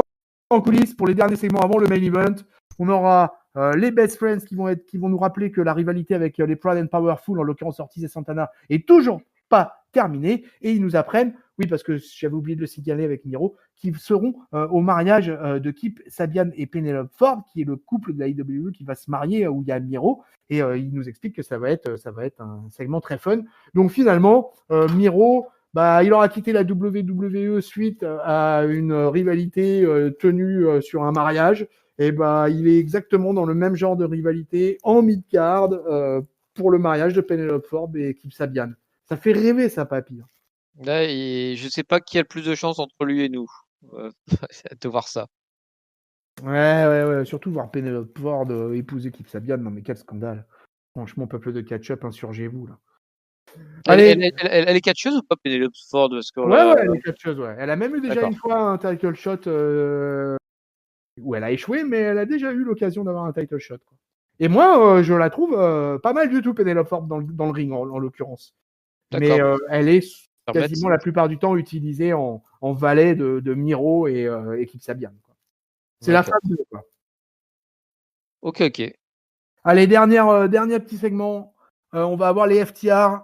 en coulisses pour les derniers segments avant le main event. On aura les Best Friends qui vont nous rappeler que la rivalité avec les Proud and Powerful, en l'occurrence Ortiz et Santana, est toujours pas terminée. Et ils nous apprennent, oui, parce que j'avais oublié de le signaler avec Miro, qu'ils seront au mariage de Kip Sabian et Penelope Ford, qui est le couple de la IWE qui va se marier où il y a Miro. Et il nous explique que ça va être un segment très fun. Donc finalement, Miro, bah, il aura quitté la WWE suite à une rivalité tenue sur un mariage. Et bah, il est exactement dans le même genre de rivalité en mid-card pour le mariage de Penelope Ford et Kip Sabian. Ça fait rêver, ça, papy. Là, je sais pas qui a le plus de chance entre lui et nous. De voir ça. Ouais. Surtout voir Penelope Ford épouser Kip Sabian. Non, mais quel scandale. Franchement, peuple de catch-up, insurgez-vous, là. Allez. Elle est catcheuse ou pas, Penelope Ford? Parce que, ouais, elle est catcheuse, ouais. Elle a même eu déjà D'accord. une fois un title shot où elle a échoué, mais elle a déjà eu l'occasion d'avoir un title shot. Quoi. Et moi, je la trouve pas mal du tout, Penelope Ford, dans le ring, en l'occurrence. Mais elle est quasiment la plupart du temps utilisée en valet de Miro et Kip Sabian. Quoi. C'est la femme de quoi. Ok. Allez, dernier petit segment. On va avoir les FTR,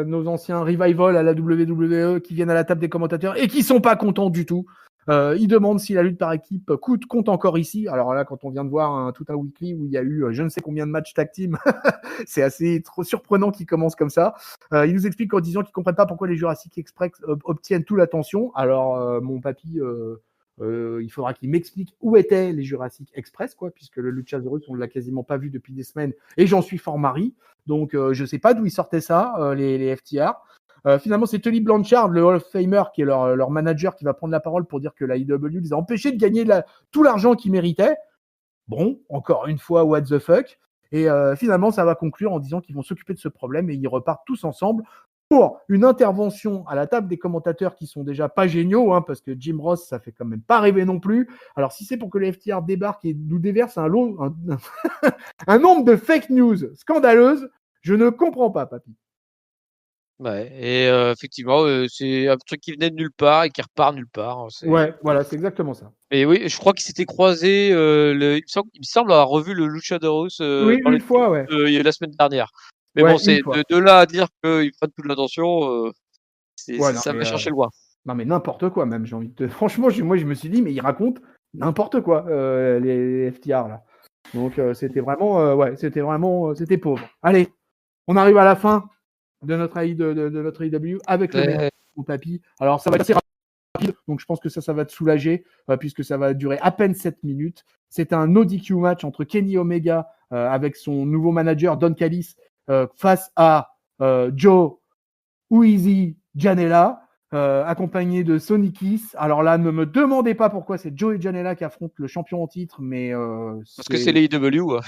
nos anciens revival à la WWE, qui viennent à la table des commentateurs et qui sont pas contents du tout. Ils demandent si la lutte par équipe compte encore ici. Alors là, quand on vient de voir tout un weekly où il y a eu je ne sais combien de matchs tag team, c'est assez trop surprenant qu'ils commencent comme ça. Ils nous expliquent en disant qu'ils comprennent pas pourquoi les Jurassic Express obtiennent toute l'attention. Alors, mon papy, il faudra qu'il m'explique où étaient les Jurassic Express, quoi, puisque le Luchasaurus, on ne l'a quasiment pas vu depuis des semaines, et j'en suis fort mari. Donc, je ne sais pas d'où ils sortaient ça, les FTR. Finalement, c'est Tully Blanchard, le Hall of Famer, qui est leur manager, qui va prendre la parole pour dire que la IW les a empêchés de gagner tout l'argent qu'ils méritaient. Bon, encore une fois, what the fuck. Et finalement, ça va conclure en disant qu'ils vont s'occuper de ce problème et ils repartent tous ensemble pour une intervention à la table des commentateurs qui sont déjà pas géniaux, hein, parce que Jim Ross, ça fait quand même pas rêver non plus. Alors, si c'est pour que les FTR débarquent et nous déversent un nombre de fake news scandaleuses, je ne comprends pas, papy. Ouais, et effectivement, c'est un truc qui venait de nulle part et qui repart nulle part. Ouais, voilà, c'est exactement ça. Et oui, je crois qu'ils s'étaient croisés. Il me semble avoir revu le Luchasaurus oui, une fois, ouais. La semaine dernière. Mais ouais, bon, c'est de là à dire qu'ils prennent toute l'attention, ça va chercher loin. Non, mais n'importe quoi, même, j'ai envie de. Franchement, moi, je me suis dit, mais ils racontent n'importe quoi, les FTR, là. Donc, c'était vraiment, c'était pauvre. Allez, on arrive à la fin de notre AEW avec le mon papy. Alors, ça va être assez rapide, donc je pense que ça va te soulager, puisque ça va durer à peine 7 minutes. C'est un no DQ match entre Kenny Omega avec son nouveau manager Don Callis face à Joe Ueasy Janela. accompagné de Sonny Kiss. Alors là, ne me demandez pas pourquoi c'est Joey Janela qui affronte le champion en titre, mais Parce que c'est l'AEW.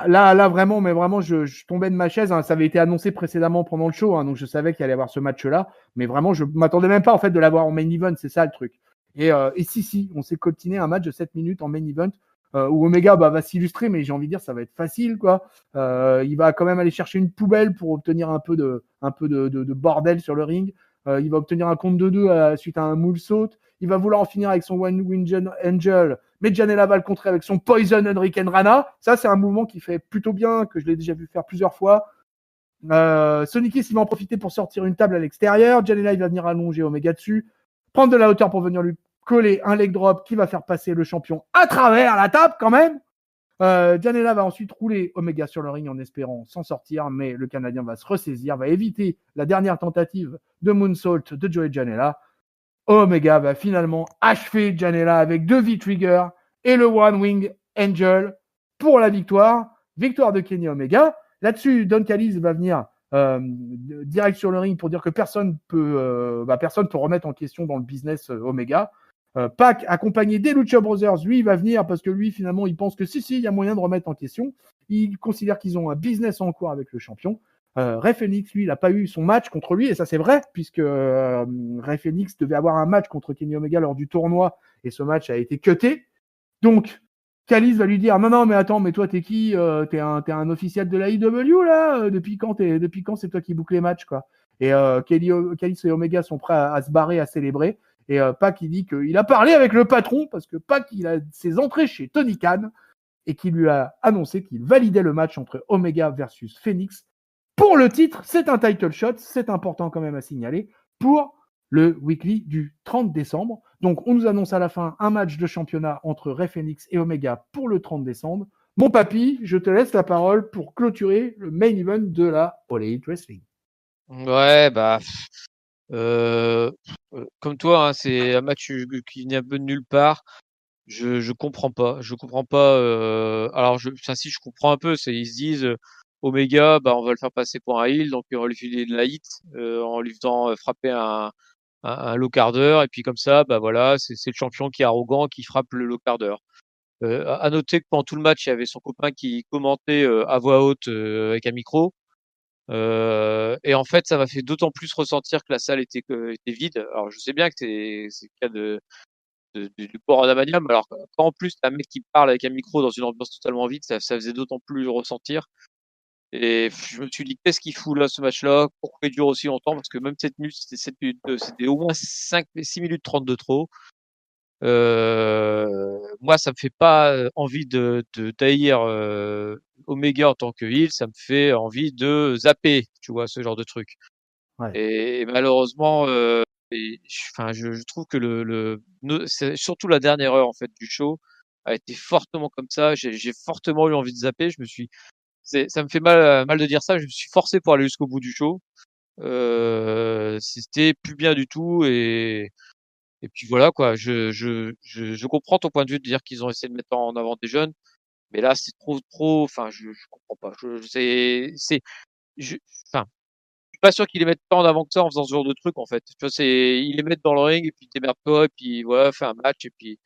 là, vraiment, mais vraiment, je tombais de ma chaise. Hein. Ça avait été annoncé précédemment pendant le show, hein, donc je savais qu'il allait y avoir ce match-là. Mais vraiment, je m'attendais même pas en fait de l'avoir en main event. C'est ça le truc. Et si, on s'est coltiné un match de 7 minutes en main event où Omega va s'illustrer, mais j'ai envie de dire ça va être facile, quoi. Il va quand même aller chercher une poubelle pour obtenir un peu de bordel sur le ring. Il va obtenir un compte de 2 suite à un moonsault. Il va vouloir en finir avec son One Winged Angel, mais Janela va le contrer avec son Poison Hurricane Rana. Ça, c'est un mouvement qui fait plutôt bien, que je l'ai déjà vu faire plusieurs fois. Sonny Kiss, il va en profiter pour sortir une table à l'extérieur. Janela, il va venir allonger Omega dessus, prendre de la hauteur pour venir lui coller un leg drop qui va faire passer le champion à travers la table quand même. Janela va ensuite rouler Omega sur le ring en espérant s'en sortir, mais le Canadien va se ressaisir, va éviter la dernière tentative de moonsault de Joey Janela. Omega va finalement achever Janela avec 2 V-Trigger et le One Wing Angel pour la victoire. Victoire de Kenny Omega. Là-dessus, Don Callis va venir direct sur le ring pour dire que personne peut remettre en question dans le business Omega. Pac, accompagné des Lucha Brothers, lui, il va venir parce que lui, finalement, il pense que si, il y a moyen de remettre en question. Il considère qu'ils ont un business en cours avec le champion. Ray Phoenix, lui, il n'a pas eu son match contre lui, et ça c'est vrai, puisque Ray Phoenix devait avoir un match contre Kenny Omega lors du tournoi, et ce match a été cuté. Donc, Callis va lui dire non, mais attends, mais toi t'es qui? T'es un officiel de la IW là? Depuis quand c'est toi qui boucle les matchs, quoi? Et Callis et Omega sont prêts à se barrer, à célébrer. Et Pac, il dit qu'il a parlé avec le patron, parce que Pac, il a ses entrées chez Tony Khan, et qu'il lui a annoncé qu'il validait le match entre Omega versus Phoenix. Pour le titre, c'est un title shot, c'est important quand même à signaler, pour le weekly du 30 décembre. Donc, on nous annonce à la fin un match de championnat entre Ray Phoenix et Omega pour le 30 décembre. Mon papy, je te laisse la parole pour clôturer le main event de la All Elite Wrestling. Ouais, comme toi, hein, c'est un match qui vient un peu de nulle part. Je comprends pas. Je comprends pas. Alors, si je comprends un peu, ils se disent Omega, on va le faire passer pour un heel, donc on va lui filer de la hit en lui faisant frapper un low carder, et puis comme ça, voilà, c'est le champion qui est arrogant, qui frappe le low carder. À noter que pendant tout le match, il y avait son copain qui commentait à voix haute avec un micro. Et en fait, ça m'a fait d'autant plus ressentir que la salle était vide. Alors, je sais bien que c'est le cas du port d'Amanium. Alors, quand en plus, t'as un mec qui parle avec un micro dans une ambiance totalement vide, ça faisait d'autant plus ressentir. Et je me suis dit, qu'est-ce qu'il fout là, ce match-là? Pourquoi il dure aussi longtemps? Parce que même 7 minutes, c'était au moins 6 minutes 30 de trop. Moi, ça me fait pas envie de taillir Omega en tant que heel, ça me fait envie de zapper, tu vois, ce genre de truc. Ouais. Et malheureusement, je trouve que c'est surtout la dernière heure en fait du show a été fortement comme ça. J'ai fortement eu envie de zapper. Ça me fait mal de dire ça. Je me suis forcé pour aller jusqu'au bout du show. C'était plus bien du tout et puis voilà quoi. Je comprends ton point de vue de dire qu'ils ont essayé de mettre en avant des jeunes, mais là c'est trop. Enfin, je comprends pas. Enfin, je suis pas sûr qu'ils les mettent pas en avant que ça en faisant ce genre de truc en fait. Tu vois, ils les mettent dans le ring et puis démerde-toi et puis voilà, fais un match et puis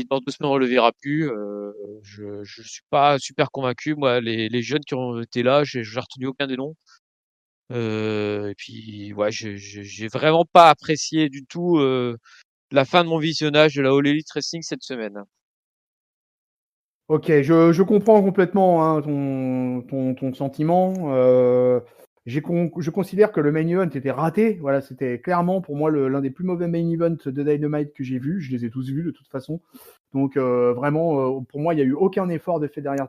dans 2 semaines on le verra plus. Je suis pas super convaincu. Moi, les jeunes qui ont été là, j'ai retenu aucun des noms. Et puis ouais, j'ai vraiment pas apprécié du tout la fin de mon visionnage de la All Elite Wrestling cette semaine. Ok, je comprends complètement hein, ton sentiment. Je considère que le main event était raté. Voilà, c'était clairement pour moi l'un des plus mauvais main events de Dynamite que j'ai vu. Je les ai tous vus de toute façon. Donc vraiment, pour moi, il n'y a eu aucun effort de fait derrière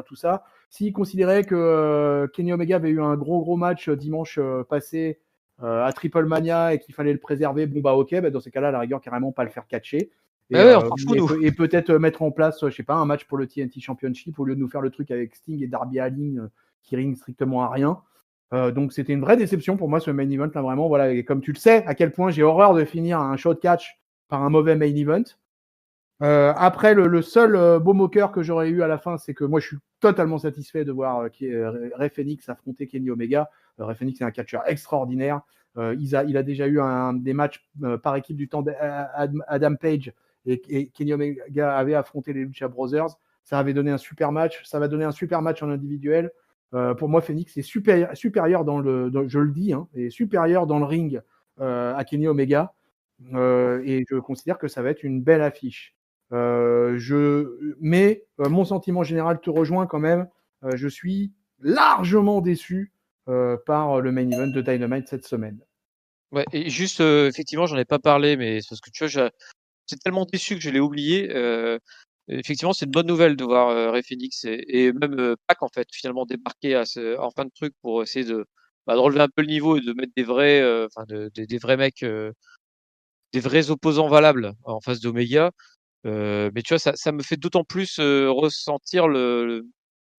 tout ça. S'il considérait que Kenny Omega avait eu un gros match dimanche passé à Triple Mania et qu'il fallait le préserver, ok, dans ces cas-là, à la rigueur, carrément pas le faire catcher. Et peut-être mettre en place, je sais pas, un match pour le TNT Championship au lieu de nous faire le truc avec Sting et Darby Allin qui ring strictement à rien. Donc c'était une vraie déception pour moi ce main event là vraiment. Voilà, et comme tu le sais, à quel point j'ai horreur de finir un show de catch par un mauvais main event. Après, le seul beau moqueur que j'aurais eu à la fin, c'est que moi je suis totalement satisfait de voir Ray Phoenix affronter Kenny Omega. Ray Phoenix est un catcheur extraordinaire. Il a déjà eu des matchs par équipe du temps d'Adam Page et Kenny Omega avait affronté les Lucha Brothers. Ça avait donné un super match. Ça va donner un super match en individuel. Pour moi, Phoenix est supérieur je le dis, est supérieur dans le ring à Kenny Omega. Et je considère que ça va être une belle affiche. Mais mon sentiment général te rejoint quand même. Je suis largement déçu par le main event de Dynamite cette semaine. Ouais, et juste, effectivement, j'en ai pas parlé, mais c'est parce que tu vois, j'étais tellement déçu que je l'ai oublié. Effectivement, c'est une bonne nouvelle de voir Rey Fenix et même Pac en fait finalement débarquer en fin de truc pour essayer de relever un peu le niveau et de mettre des vrais, des vrais mecs, des vrais opposants valables en face d'Omega. Mais tu vois, ça me fait d'autant plus ressentir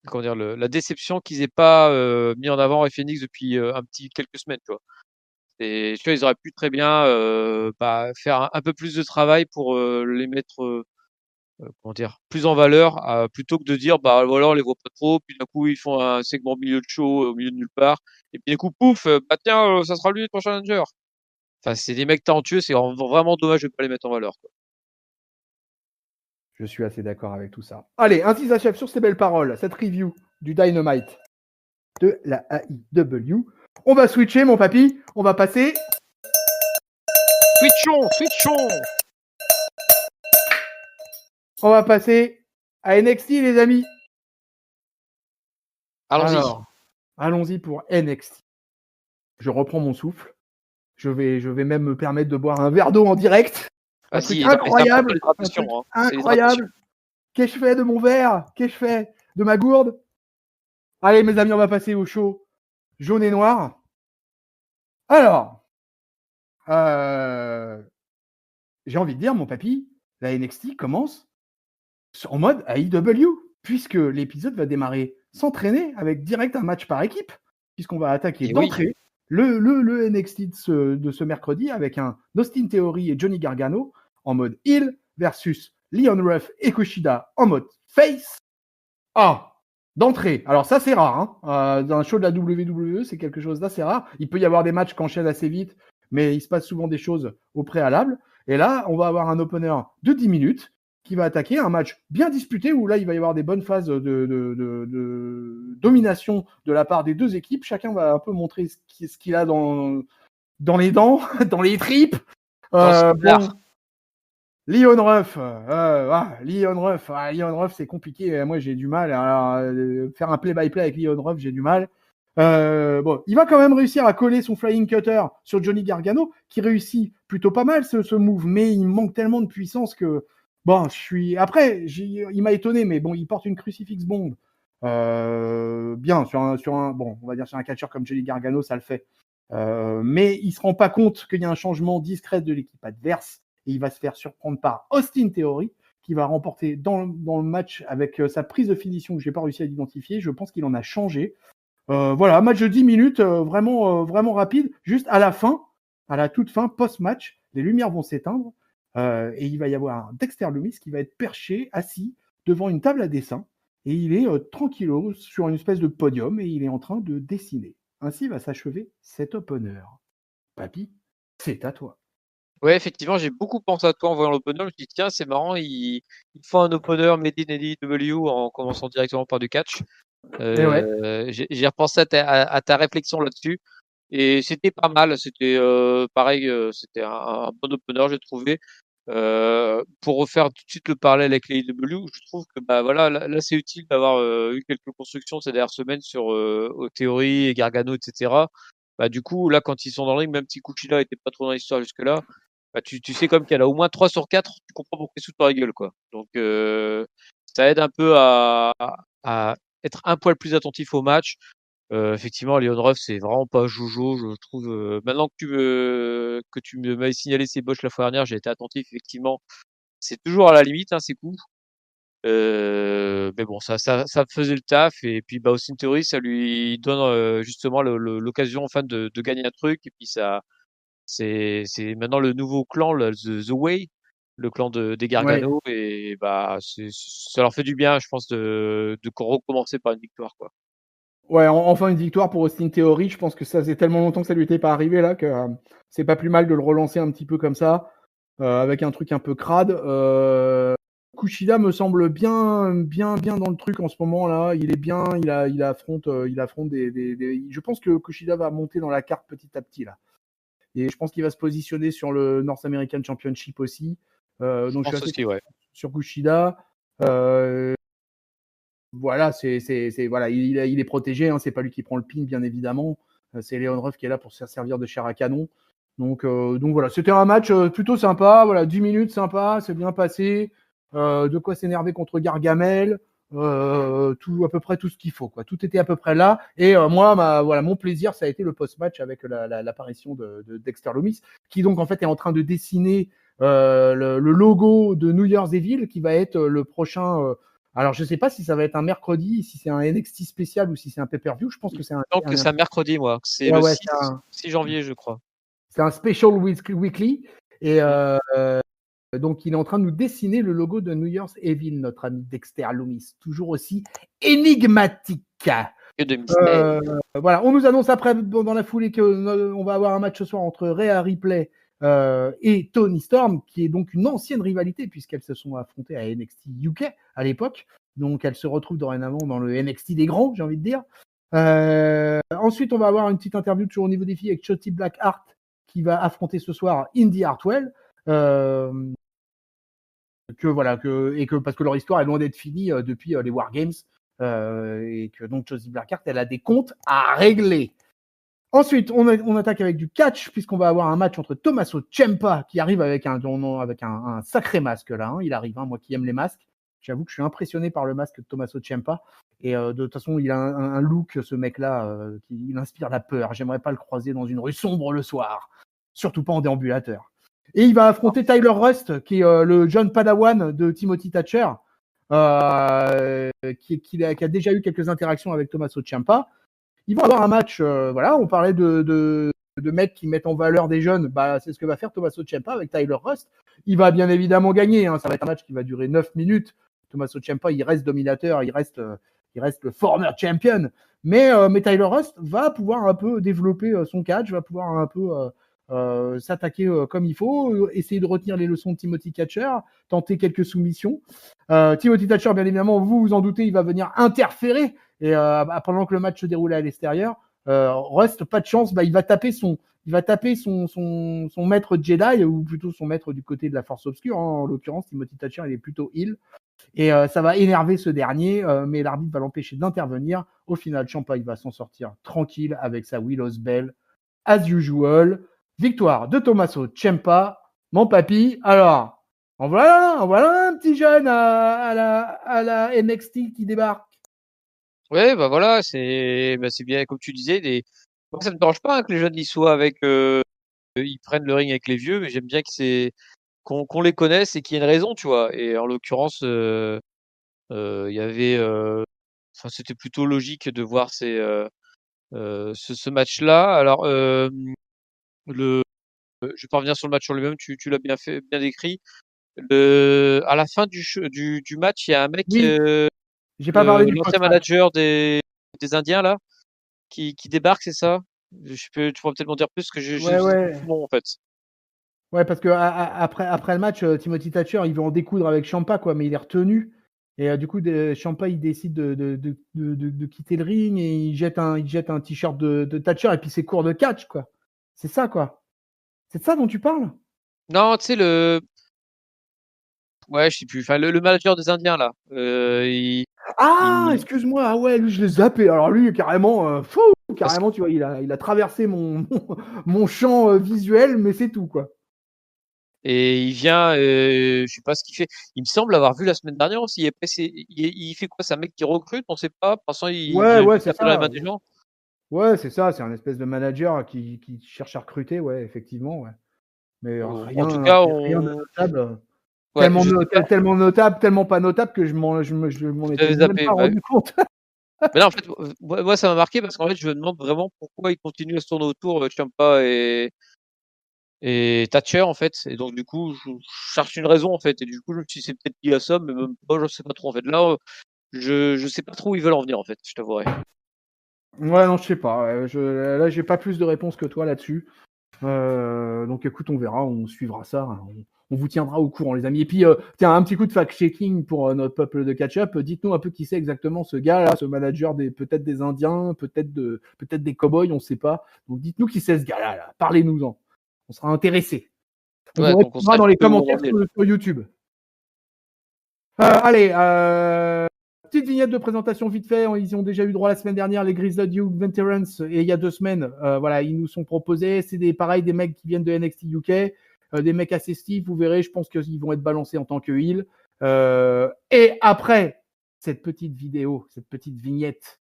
comment dire, la déception qu'ils aient pas mis en avant Rey Fenix depuis quelques semaines, tu vois. Et tu vois, ils auraient pu très bien faire un peu plus de travail pour les mettre comment dire, plus en valeur, plutôt que de dire bah voilà, on les voit pas trop, puis d'un coup ils font un segment au milieu de show, au milieu de nulle part, et puis d'un coup pouf, bah tiens, ça sera lui le prochain challenger. Enfin, c'est des mecs talentueux, c'est vraiment dommage de pas les mettre en valeur, quoi. Je suis assez d'accord avec tout ça. Allez, ainsi s'achève sur ces belles paroles cette review du Dynamite de la AEW. On va switcher, mon papy. On va passer. Switchons. On va passer à NXT, les amis. Allons-y. Alors, allons-y pour NXT. Je reprends mon souffle. Je vais même me permettre de boire un verre d'eau en direct. Un truc incroyable. Incroyable. Qu'est-ce que je fais de mon verre? Qu'est-ce que je fais de ma gourde? Allez, mes amis, on va passer au show jaune et noir. Alors, j'ai envie de dire, mon papy, la NXT commence en mode AEW, puisque l'épisode va démarrer sans traîner, avec direct un match par équipe, puisqu'on va attaquer d'entrée le NXT de ce mercredi avec un Austin Theory et Johnny Gargano en mode heel versus Leon Ruff et Kushida en mode face. D'entrée. Alors ça, c'est rare. Dans un show de la WWE, c'est quelque chose d'assez rare. Il peut y avoir des matchs qui enchaînent assez vite, mais il se passe souvent des choses au préalable. Et là, on va avoir un opener de 10 minutes qui va attaquer un match bien disputé où là, il va y avoir des bonnes phases de domination de la part des deux équipes. Chacun va un peu montrer ce qu'il a dans les dents, dans les tripes. Leon Ruff, c'est compliqué. Moi, j'ai du mal. Faire un play-by-play avec Leon Ruff, j'ai du mal. Il va quand même réussir à coller son flying cutter sur Johnny Gargano, qui réussit plutôt pas mal ce move, mais il manque tellement de puissance que il m'a étonné, mais bon, il porte une crucifix bombe. Bien sur on va dire sur un catcheur comme Johnny Gargano, ça le fait. Mais il se rend pas compte qu'il y a un changement discret de l'équipe adverse. Et il va se faire surprendre par Austin Theory, qui va remporter dans le match avec sa prise de finition que j'ai pas réussi à identifier. Je pense qu'il en a changé. Match de 10 minutes, vraiment rapide. Juste à la toute fin, post-match, les lumières vont s'éteindre et il va y avoir un Dexter Lumis qui va être perché, assis, devant une table à dessin. Et il est tranquillo sur une espèce de podium et il est en train de dessiner. Ainsi va s'achever cet opener. Papy, c'est à toi. Ouais, effectivement, j'ai beaucoup pensé à toi en voyant l'opener. Je me suis dit, tiens, c'est marrant, il faut un opener made in AEW en commençant directement par du catch. J'ai repensé à ta réflexion là-dessus. Et c'était pas mal. C'était pareil, c'était un bon opener, j'ai trouvé. Pour refaire tout de suite le parallèle avec les AEW, je trouve que là c'est utile d'avoir eu quelques constructions ces dernières semaines sur Theory et Gargano, etc. Du coup, là, quand ils sont dans le ring, même si Kushida était pas trop dans l'histoire jusque-là, tu sais comme qu'il y en a au moins 3 sur 4, tu comprends pourquoi ils se foutent par la gueule, quoi. Donc, ça aide un peu à être un poil plus attentif au match. Effectivement, Leon Ruff, c'est vraiment pas Jojo, je trouve. Maintenant que tu m'avais signalé ces boches la fois dernière, j'ai été attentif, effectivement. C'est toujours à la limite, ces coups. Mais bon, ça faisait le taf. Et puis, Austin Theory, ça lui donne justement l'occasion, enfin, de gagner un truc. Et puis, c'est maintenant le nouveau clan, The Way, le clan des Gargano. Ouais. Et ça leur fait du bien, je pense, de recommencer par une victoire, quoi. Ouais, enfin une victoire pour Austin Theory. Je pense que ça faisait tellement longtemps que ça lui était pas arrivé là que c'est pas plus mal de le relancer un petit peu comme ça, avec un truc un peu crade. Kushida me semble bien dans le truc en ce moment là. Il est bien, il affronte Je pense que Kushida va monter dans la carte petit à petit là. Et je pense qu'il va se positionner sur le North American Championship aussi. Je Donc je suis pense assez aussi, ouais. sur Kushida. Voilà, voilà, il est protégé, hein, c'est pas lui qui prend le pin, bien évidemment. C'est Leon Ruff qui est là pour se servir de chair à canon. Donc voilà, c'était un match plutôt sympa. Voilà, 10 minutes sympa, c'est bien passé. De quoi s'énerver contre Gargamel. À peu près tout ce qu'il faut, quoi. Tout était à peu près là. Et moi, voilà, mon plaisir, ça a été le post-match avec l'apparition de Dexter Lumis, qui donc en fait est en train de dessiner le logo de New Year's Evil, qui va être le prochain. Alors, je sais pas si ça va être un mercredi, si c'est un NXT spécial ou si c'est un pay-per-view. Je pense que c'est Donc c'est un mercredi, moi. C'est ouais, le ouais, 6 janvier, je crois. c'est un special weekly. Et donc, il est en train de nous dessiner le logo de New Year's Evil, notre ami Dexter Lumis. Toujours aussi énigmatique. Que de mystère. Voilà, on nous annonce après, dans la foulée, qu'on va avoir un match ce soir entre Rhea Ripley et Toni Storm, qui est donc une ancienne rivalité, puisqu'elles se sont affrontées à NXT UK à l'époque. Donc, elles se retrouvent dorénavant dans le NXT des grands, j'ai envie de dire. Ensuite, on va avoir une petite interview toujours au niveau des filles avec Shotzi Blackheart, qui va affronter ce soir Indy Hartwell. Parce que leur histoire est loin d'être finie depuis les War Games. Et que donc Shotzi Blackheart, elle a des comptes à régler. Ensuite, on attaque avec du catch, puisqu'on va avoir un match entre Tommaso Ciampa, qui arrive avec un sacré masque là. Hein. Il arrive, hein, moi qui aime les masques. J'avoue que je suis impressionné par le masque de Tommaso Ciampa. Et de toute façon, il a un look, ce mec-là, il inspire la peur. J'aimerais pas le croiser dans une rue sombre le soir. Surtout pas en déambulateur. Et il va affronter Tyler Rust, qui est le jeune padawan de Timothy Thatcher, qui a déjà eu quelques interactions avec Tommaso Ciampa. Ils vont avoir un match, voilà, on parlait de mecs qui mettent en valeur des jeunes, bah, c'est ce que va faire Tommaso Ciampa avec Tyler Rust. Il va bien évidemment gagner, hein, ça va être un match qui va durer 9 minutes. Tommaso Ciampa, il reste dominateur, il reste le former champion. Mais Tyler Rust va pouvoir un peu développer son catch, va pouvoir un peu s'attaquer comme il faut, essayer de retenir les leçons de Timothy Thatcher, tenter quelques soumissions. Timothy Thatcher, bien évidemment, vous vous en doutez, il va venir interférer. Et pendant que le match se déroulait à l'extérieur, Rust, pas de chance, il va taper son maître Jedi, ou plutôt son maître du côté de la Force Obscure. Hein. En l'occurrence, Timothy Thatcher, il est plutôt heal. Et ça va énerver ce dernier, mais l'arbitre va l'empêcher d'intervenir. Au final, Ciampa, il va s'en sortir tranquille avec sa Willow's Bell, as usual. Victoire de Tommaso Ciampa, mon papy. Alors, en voilà un petit jeune à la NXT qui débarque. Ouais, bah voilà, c'est bien comme tu disais. Moi, ça me dérange pas, hein, que les jeunes y soient avec, ils prennent le ring avec les vieux, mais j'aime bien qu'on les connaisse et qu'il y ait une raison, tu vois. Et en l'occurrence, il y avait, enfin, c'était plutôt logique de voir ce match-là. Alors, je vais pas revenir sur le match en lui-même, tu l'as bien décrit. À la fin du match, il y a un mec, Oui, j'ai pas parlé du l'ancien post-match. manager des Indiens là, qui débarque, c'est ça? Tu pourrais peut-être m'en dire plus, que je Ouais, sais ouais. plus son nom en fait. Ouais, parce que après le match, Timothy Thatcher, il veut en découdre avec Ciampa, quoi, mais il est retenu. Et du coup, Ciampa, il décide de quitter le ring et il jette un t-shirt de Thatcher et puis c'est court de catch, quoi. C'est ça, quoi. C'est de ça dont tu parles? Non, tu sais ouais, je sais plus. Enfin, le manager des Indiens là, Ah, il excuse-moi, ah ouais, lui, je l'ai zappé. Alors lui, carrément, parce carrément, tu vois, il a traversé mon champ visuel, mais c'est tout, quoi. et il vient, je sais pas ce qu'il fait. Il me semble avoir vu la semaine dernière aussi. Il fait quoi? C'est un mec qui recrute, on sait pas. Pour l'instant, il Ouais, veut ouais, c'est taper dans les ça. mains des gens. Ouais, c'est ça, c'est un espèce de manager qui cherche à recruter, ouais, effectivement, ouais. Mais En tout cas, rien de notable. ouais, je sais pas. Tellement notable, tellement pas notable que je m'en Vous étais avez même zappé, pas bah oui. rendu compte. Mais là, en fait, moi, ça m'a marqué parce qu'en fait, je me demande vraiment pourquoi il continue à se tourner autour, Ciampa et Thatcher, en fait. Et donc, du coup, je cherche une raison, en fait. Et du coup, je me suis dit, c'est peut-être lié à ça, mais même pas, je sais pas trop, en fait. Là, je sais pas trop où ils veulent en venir, en fait, je t'avouerai. Ouais, non, je sais pas. Là, j'ai pas plus de réponses que toi là-dessus. Donc écoute, on verra, on suivra ça. On vous tiendra au courant, les amis. Et puis, tiens, un petit coup de fact-checking pour notre peuple de catch-up. Dites-nous un peu qui c'est exactement ce gars-là, ce manager peut-être des Indiens, peut-être des cow-boys, on ne sait pas. Donc dites-nous qui c'est ce gars-là. Là. Parlez-nous-en. On sera intéressés. On Ouais, vous donc on répondra sera dans les que où on commentaires en est, sur, là. sur YouTube. Allez, petite vignette de présentation vite fait. Ils ont déjà eu droit la semaine dernière, les Grizzled Young Veterans, et il y a 2 semaines, voilà, ils nous sont proposés. C'est des mecs qui viennent de NXT UK, des mecs assez stiff. Vous verrez, je pense qu'ils vont être balancés en tant que heel. Et après cette petite vidéo, cette petite vignette,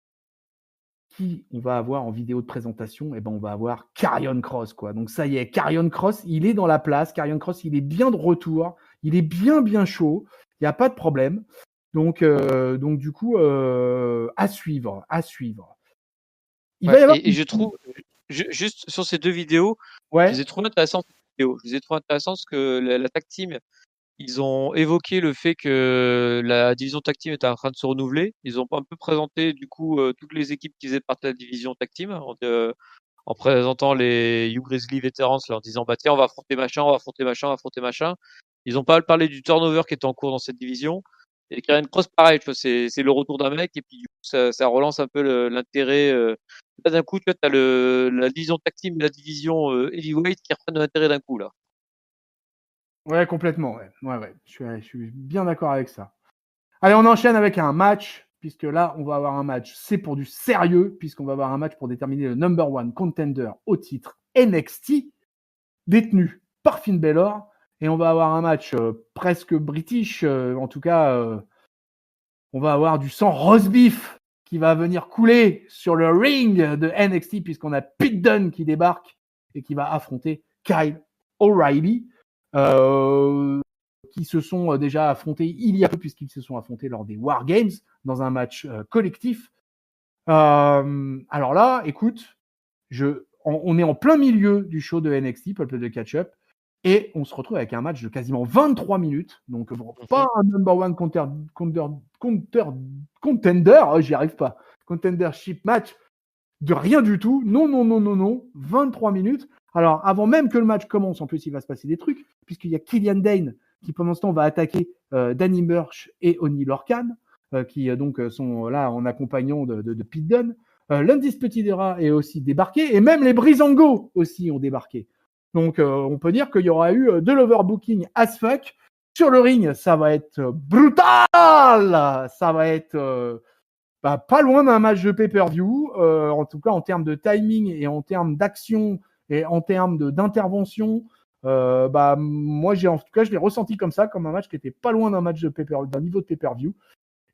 qui on va avoir en vidéo de présentation, on va avoir Karrion Kross, quoi. Donc ça y est, Karrion Kross, il est dans la place. Karrion Kross, il est bien de retour. Il est bien chaud. Il n'y a pas de problème. Donc du coup, à suivre. Il va y avoir. Et je trouve, juste sur ces 2 vidéos, je les ai Ouais. trouvées intéressantes, ces vidéos. Je les ai trouvées intéressantes parce que la tag team, ils ont évoqué le fait que la division tag team était en train de se renouveler. Ils ont un peu présenté, du coup, toutes les équipes qui faisaient partie de la division tag team en présentant les You Grizzly Veterans, en disant, bah, tiens, on va affronter machin, on va affronter machin, on va affronter machin. Ils ont pas mal parlé du turnover qui était en cours dans cette division. Et Karrion Kross, pareil, tu vois, c'est le retour d'un mec, et puis du coup, ça relance un peu l'intérêt. Là, d'un coup, tu vois, t'as la division tag team et la division heavyweight qui reprennent de l'intérêt d'un coup, là. Ouais, complètement. Ouais. Je suis bien d'accord avec ça. Allez, on enchaîne avec un match, puisque là, on va avoir un match. C'est pour du sérieux, puisqu'on va avoir un match pour déterminer le number one contender au titre NXT, détenu par Finn Balor. Et on va avoir un match presque british, en tout cas, on va avoir du sang roast beef qui va venir couler sur le ring de NXT, puisqu'on a Pete Dunne qui débarque et qui va affronter Kyle O'Reilly, qui se sont déjà affrontés il y a peu, puisqu'ils se sont affrontés lors des War Games dans un match collectif. Alors là, écoute, on est en plein milieu du show de NXT, Peuple de Catch-Up, et on se retrouve avec un match de quasiment 23 minutes. Donc, pas un number one contender, j'y arrive pas, contendership match de rien du tout. Non, 23 minutes. Alors, avant même que le match commence, en plus, il va se passer des trucs, puisqu'il y a Killian Dane qui, pendant ce temps, va attaquer Danny Burch et Oni Lorcan, qui donc sont là en accompagnant de Pete Dunne. L'Undisputed Era est aussi débarqué, et même les Breezango aussi ont débarqué. Donc, on peut dire qu'il y aura eu de l'overbooking as fuck. Sur le ring, ça va être brutal. Ça va être pas loin d'un match de pay-per-view, en tout cas en termes de timing et en termes d'action et en termes d'intervention. Moi, en tout cas, je l'ai ressenti comme ça, comme un match qui était pas loin d'un match de d'un niveau de pay-per-view.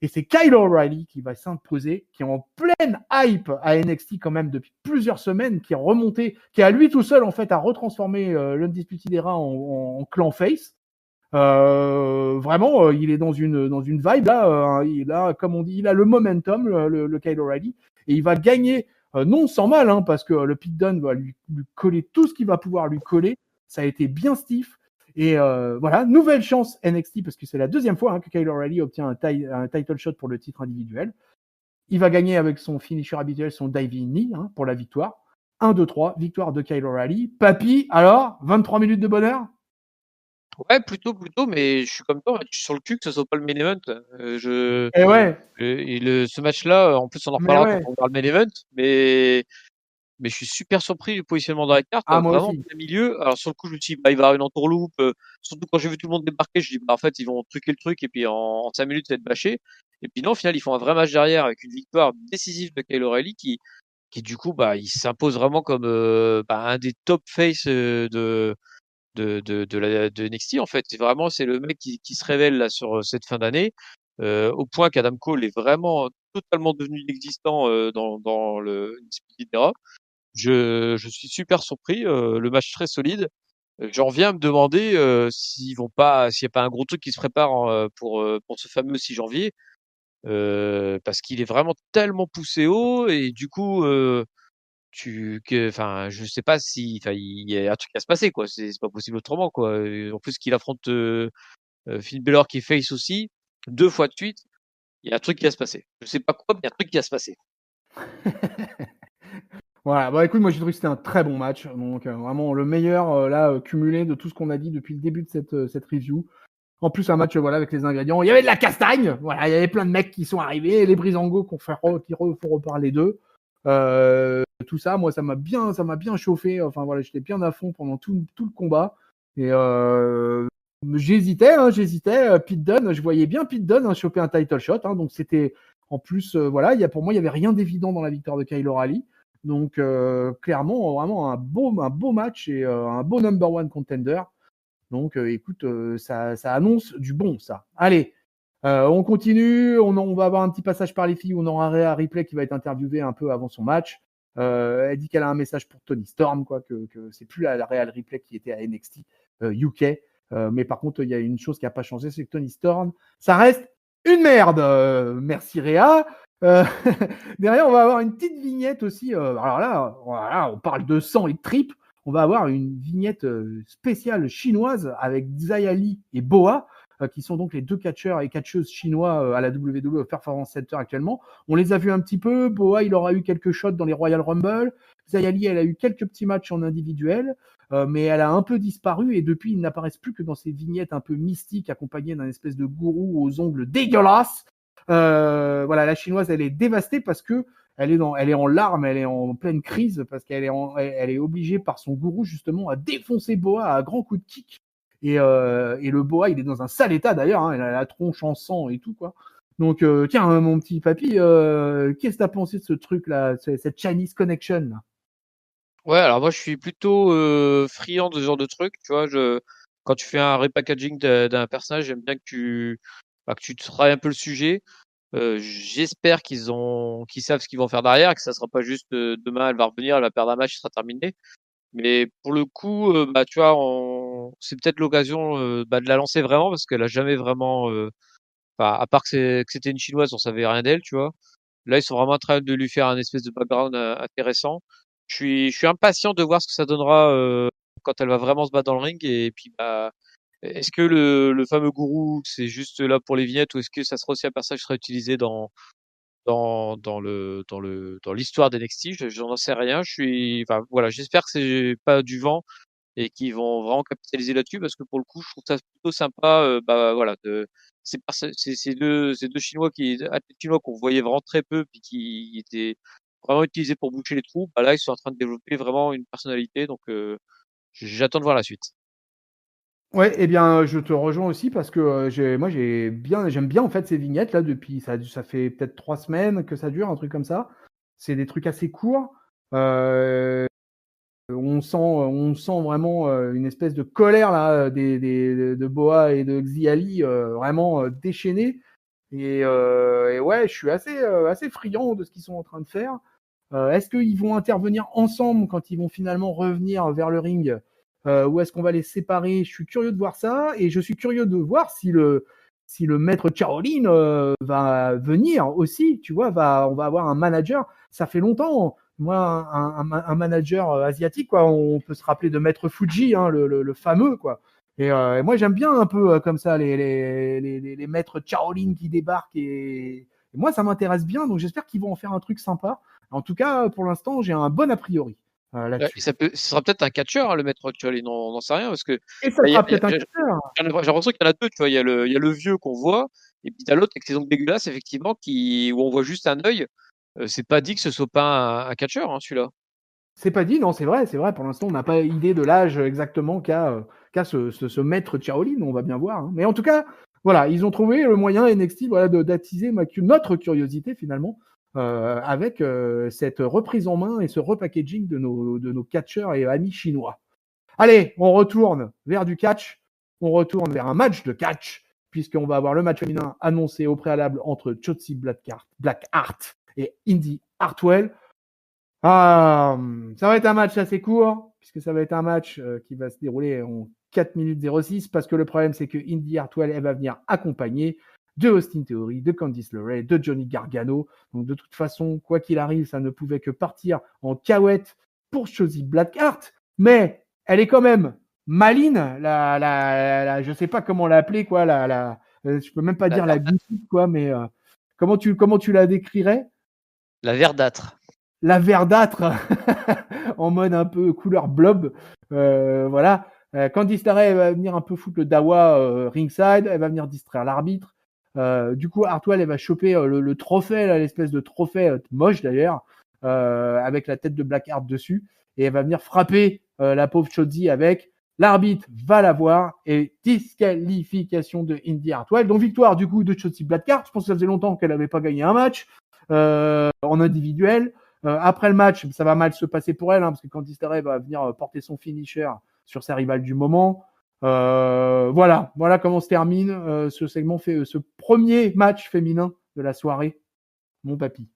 Et c'est Kyle O'Reilly qui va s'imposer, qui est en pleine hype à NXT quand même depuis plusieurs semaines, qui est remonté, qui à lui tout seul en fait a retransformé l'Undisputed Era en clan face. Vraiment, il est dans une vibe là. Il a, comme on dit, il a le momentum, le Kyle O'Reilly, et il va gagner non sans mal, parce que le Pete Dunne va lui coller tout ce qu'il va pouvoir lui coller. Ça a été bien stiff. Et voilà, nouvelle chance NXT, parce que c'est la deuxième fois que Kyle O'Reilly obtient un title shot pour le titre individuel. Il va gagner avec son finisher habituel, son diving knee, pour la victoire. 1, 2, 3, victoire de Kyle O'Reilly. Papy, alors, 23 minutes de bonheur? Ouais, plutôt, mais je suis comme toi, je suis sur le cul que ce soit pas le main event. Eh ouais, Ce match-là, en plus, on en mais reparlera quand ouais. on verra le main event, mais je suis super surpris du positionnement dans la carte, Ah, moi vraiment aussi. plein milieu. Alors sur le coup, je me suis dit, bah, il va y avoir une entourloupe, surtout quand j'ai vu tout le monde débarquer, je dis, bah, en fait, ils vont truquer le truc et puis en 5 minutes, ça va être bâché. Et puis non, au final, ils font un vrai match derrière avec une victoire décisive de Kyle O'Reilly qui du coup, bah, il s'impose vraiment comme un des top face de NXT en fait. C'est le mec qui se révèle là sur cette fin d'année, au point qu'Adam Cole est vraiment totalement devenu inexistant dans le Undisputed Era. Je suis super surpris, le match très solide. J'en viens à me demander s'il n'y a pas un gros truc qui se prépare pour ce fameux 6 janvier, parce qu'il est vraiment tellement poussé haut et du coup, je sais pas si, enfin, il y a un truc à se passer, quoi. C'est pas possible autrement, quoi. En plus qu'il affronte Finn Balor qui est face aussi, 2 fois de suite, il y a un truc qui va se passer. Je sais pas quoi, mais il y a un truc qui va se passer. Voilà, bah écoute, moi j'ai trouvé que c'était un très bon match, donc vraiment le meilleur là cumulé de tout ce qu'on a dit depuis le début de cette review. En plus un match voilà avec les ingrédients, il y avait de la castagne, voilà, il y avait plein de mecs qui sont arrivés, les Breezango qui font reparler d'eux. Tout ça, moi ça m'a bien chauffé. Enfin voilà, j'étais bien à fond pendant tout le combat et j'hésitais. Pete Dunne, je voyais bien Pete Dunne choper un title shot, donc c'était en plus voilà, pour moi il y avait rien d'évident dans la victoire de Kyle O'Reilly. Donc clairement vraiment un beau match et un beau number one contender. Donc écoute, ça annonce du bon ça. Allez, on continue, on va avoir un petit passage par les filles où on aura Rhea Ripley qui va être interviewée un peu avant son match. Elle dit qu'elle a un message pour Toni Storm, quoi, que c'est plus la Rhea Ripley qui était à NXT UK. Mais par contre, il y a une chose qui n'a pas changé, c'est que Toni Storm, ça reste une merde. Merci Rhea. Derrière, on va avoir une petite vignette aussi. Alors là, voilà, on parle de sang et de tripes. On va avoir une vignette spéciale chinoise avec Xia Li et Boa, qui sont donc les deux catcheurs et catcheuses chinois à la WWE Performance Center actuellement. On les a vus un petit peu. Boa, il aura eu quelques shots dans les Royal Rumble. Xia Li, elle a eu quelques petits matchs en individuel, mais elle a un peu disparu et depuis, ils n'apparaissent plus que dans ces vignettes un peu mystiques accompagnées d'un espèce de gourou aux ongles dégueulasses. Voilà, la chinoise, elle est dévastée parce que elle est en larmes, elle est en pleine crise parce qu'elle est obligée par son gourou justement à défoncer Boa à grands coups de kick. Et le Boa, il est dans un sale état d'ailleurs, il a la tronche en sang et tout quoi. Donc tiens, mon petit papy, qu'est-ce que t'as pensé de ce truc là, cette Chinese Connection là? Ouais, alors moi je suis plutôt friand de ce genre de truc, tu vois. Quand tu fais un repackaging d'un personnage, j'aime bien que tu travailles un peu le sujet. J'espère qu'ils savent ce qu'ils vont faire derrière, que ça sera pas juste demain elle va revenir, elle va perdre un match, ce sera terminé. Mais pour le coup, bah tu vois, c'est peut-être l'occasion de la lancer vraiment parce qu'elle a jamais vraiment, enfin, à part que c'était une chinoise, on savait rien d'elle, tu vois. Là, ils sont vraiment en train de lui faire un espèce de background intéressant. Je suis impatient de voir ce que ça donnera quand elle va vraiment se battre dans le ring. Et puis, bah, est-ce que le fameux gourou, c'est juste là pour les vignettes ou est-ce que ça sera aussi un personnage qui sera utilisé dans l'histoire d'NXT? J'en sais rien. Enfin, voilà, j'espère que c'est pas du vent et qu'ils vont vraiment capitaliser là-dessus parce que pour le coup, je trouve ça plutôt sympa. Bah voilà, ces deux athlètes chinois qu'on voyait vraiment très peu puis qui étaient vraiment utilisés pour boucher les trous. Bah là, ils sont en train de développer vraiment une personnalité, donc j'attends de voir la suite. Ouais, eh bien, je te rejoins aussi parce que j'aime bien en fait ces vignettes là depuis ça fait peut-être 3 semaines que ça dure, un truc comme ça. C'est des trucs assez courts. On sent vraiment une espèce de colère là de Boa et de Xiali vraiment déchaînés. Et ouais, je suis assez friand de ce qu'ils sont en train de faire. Est-ce qu'ils vont intervenir ensemble quand ils vont finalement revenir vers le ring ou est-ce qu'on va les séparer? Je suis curieux de voir ça et je suis curieux de voir si le maître Shaolin va venir aussi. Tu vois, on va avoir un manager. Ça fait longtemps. Moi, un manager asiatique, quoi. On peut se rappeler de Maître Fuji, le fameux, quoi. Et moi, j'aime bien un peu comme ça les maîtres Shaolin qui débarquent et moi, ça m'intéresse bien. Donc, j'espère qu'ils vont en faire un truc sympa. En tout cas, pour l'instant, j'ai un bon a priori Ouais, là-dessus. ce sera peut-être un catcheur, hein, le maître actuel, on n'en sait rien parce que Et ça bah, sera peut-être un catcheur. j'ai l'impression qu'il y en a deux, tu vois. Il y a le vieux qu'on voit et puis t'as l'autre avec ses ongles dégueulasses, effectivement, où on voit juste un œil. C'est pas dit que ce soit pas un catcheur, hein, celui-là. C'est pas dit, non, c'est vrai. Pour l'instant, on n'a pas idée de l'âge exactement qu'a ce maître Shaolin. On va bien voir. Mais en tout cas, voilà, ils ont trouvé le moyen NXT voilà, d'attiser notre curiosité finalement avec cette reprise en main et ce repackaging de nos catcheurs et amis chinois. Allez, on retourne vers du catch. On retourne vers un match de catch puisqu'on va avoir le match féminin annoncé au préalable entre Shotzi Blackheart et Indy Hartwell. Ça va être un match assez court, puisque ça va être un match qui va se dérouler en 4 minutes 06, parce que le problème, c'est que Indy Hartwell, elle va venir accompagner de Austin Theory, de Candice LeRae, de Johnny Gargano. Donc, de toute façon, quoi qu'il arrive, ça ne pouvait que partir en cahuète pour Shotzi Blackheart. Mais elle est quand même maline, je sais pas comment l'appeler, quoi, je peux même pas dire la gouttique, quoi, mais comment tu la décrirais? La verdâtre. La verdâtre en mode un peu couleur blob. Voilà. Candice LeRae, elle va venir un peu foutre le dawa ringside. Elle va venir distraire l'arbitre. Du coup, Hartwell, elle va choper le trophée, là, l'espèce de trophée moche d'ailleurs, avec la tête de Blackheart dessus. Et elle va venir frapper la pauvre Shotzi avec. L'arbitre va la voir et disqualification de Indy Hartwell. Donc victoire du coup de Shotzi Blackheart. Je pense que ça faisait longtemps qu'elle n'avait pas gagné un match en individuel. Après le match, ça va mal se passer pour elle, parce que Candice LeRae va venir porter son finisher sur sa rivale du moment. Voilà comment se termine ce segment, ce premier match féminin de la soirée, mon papy.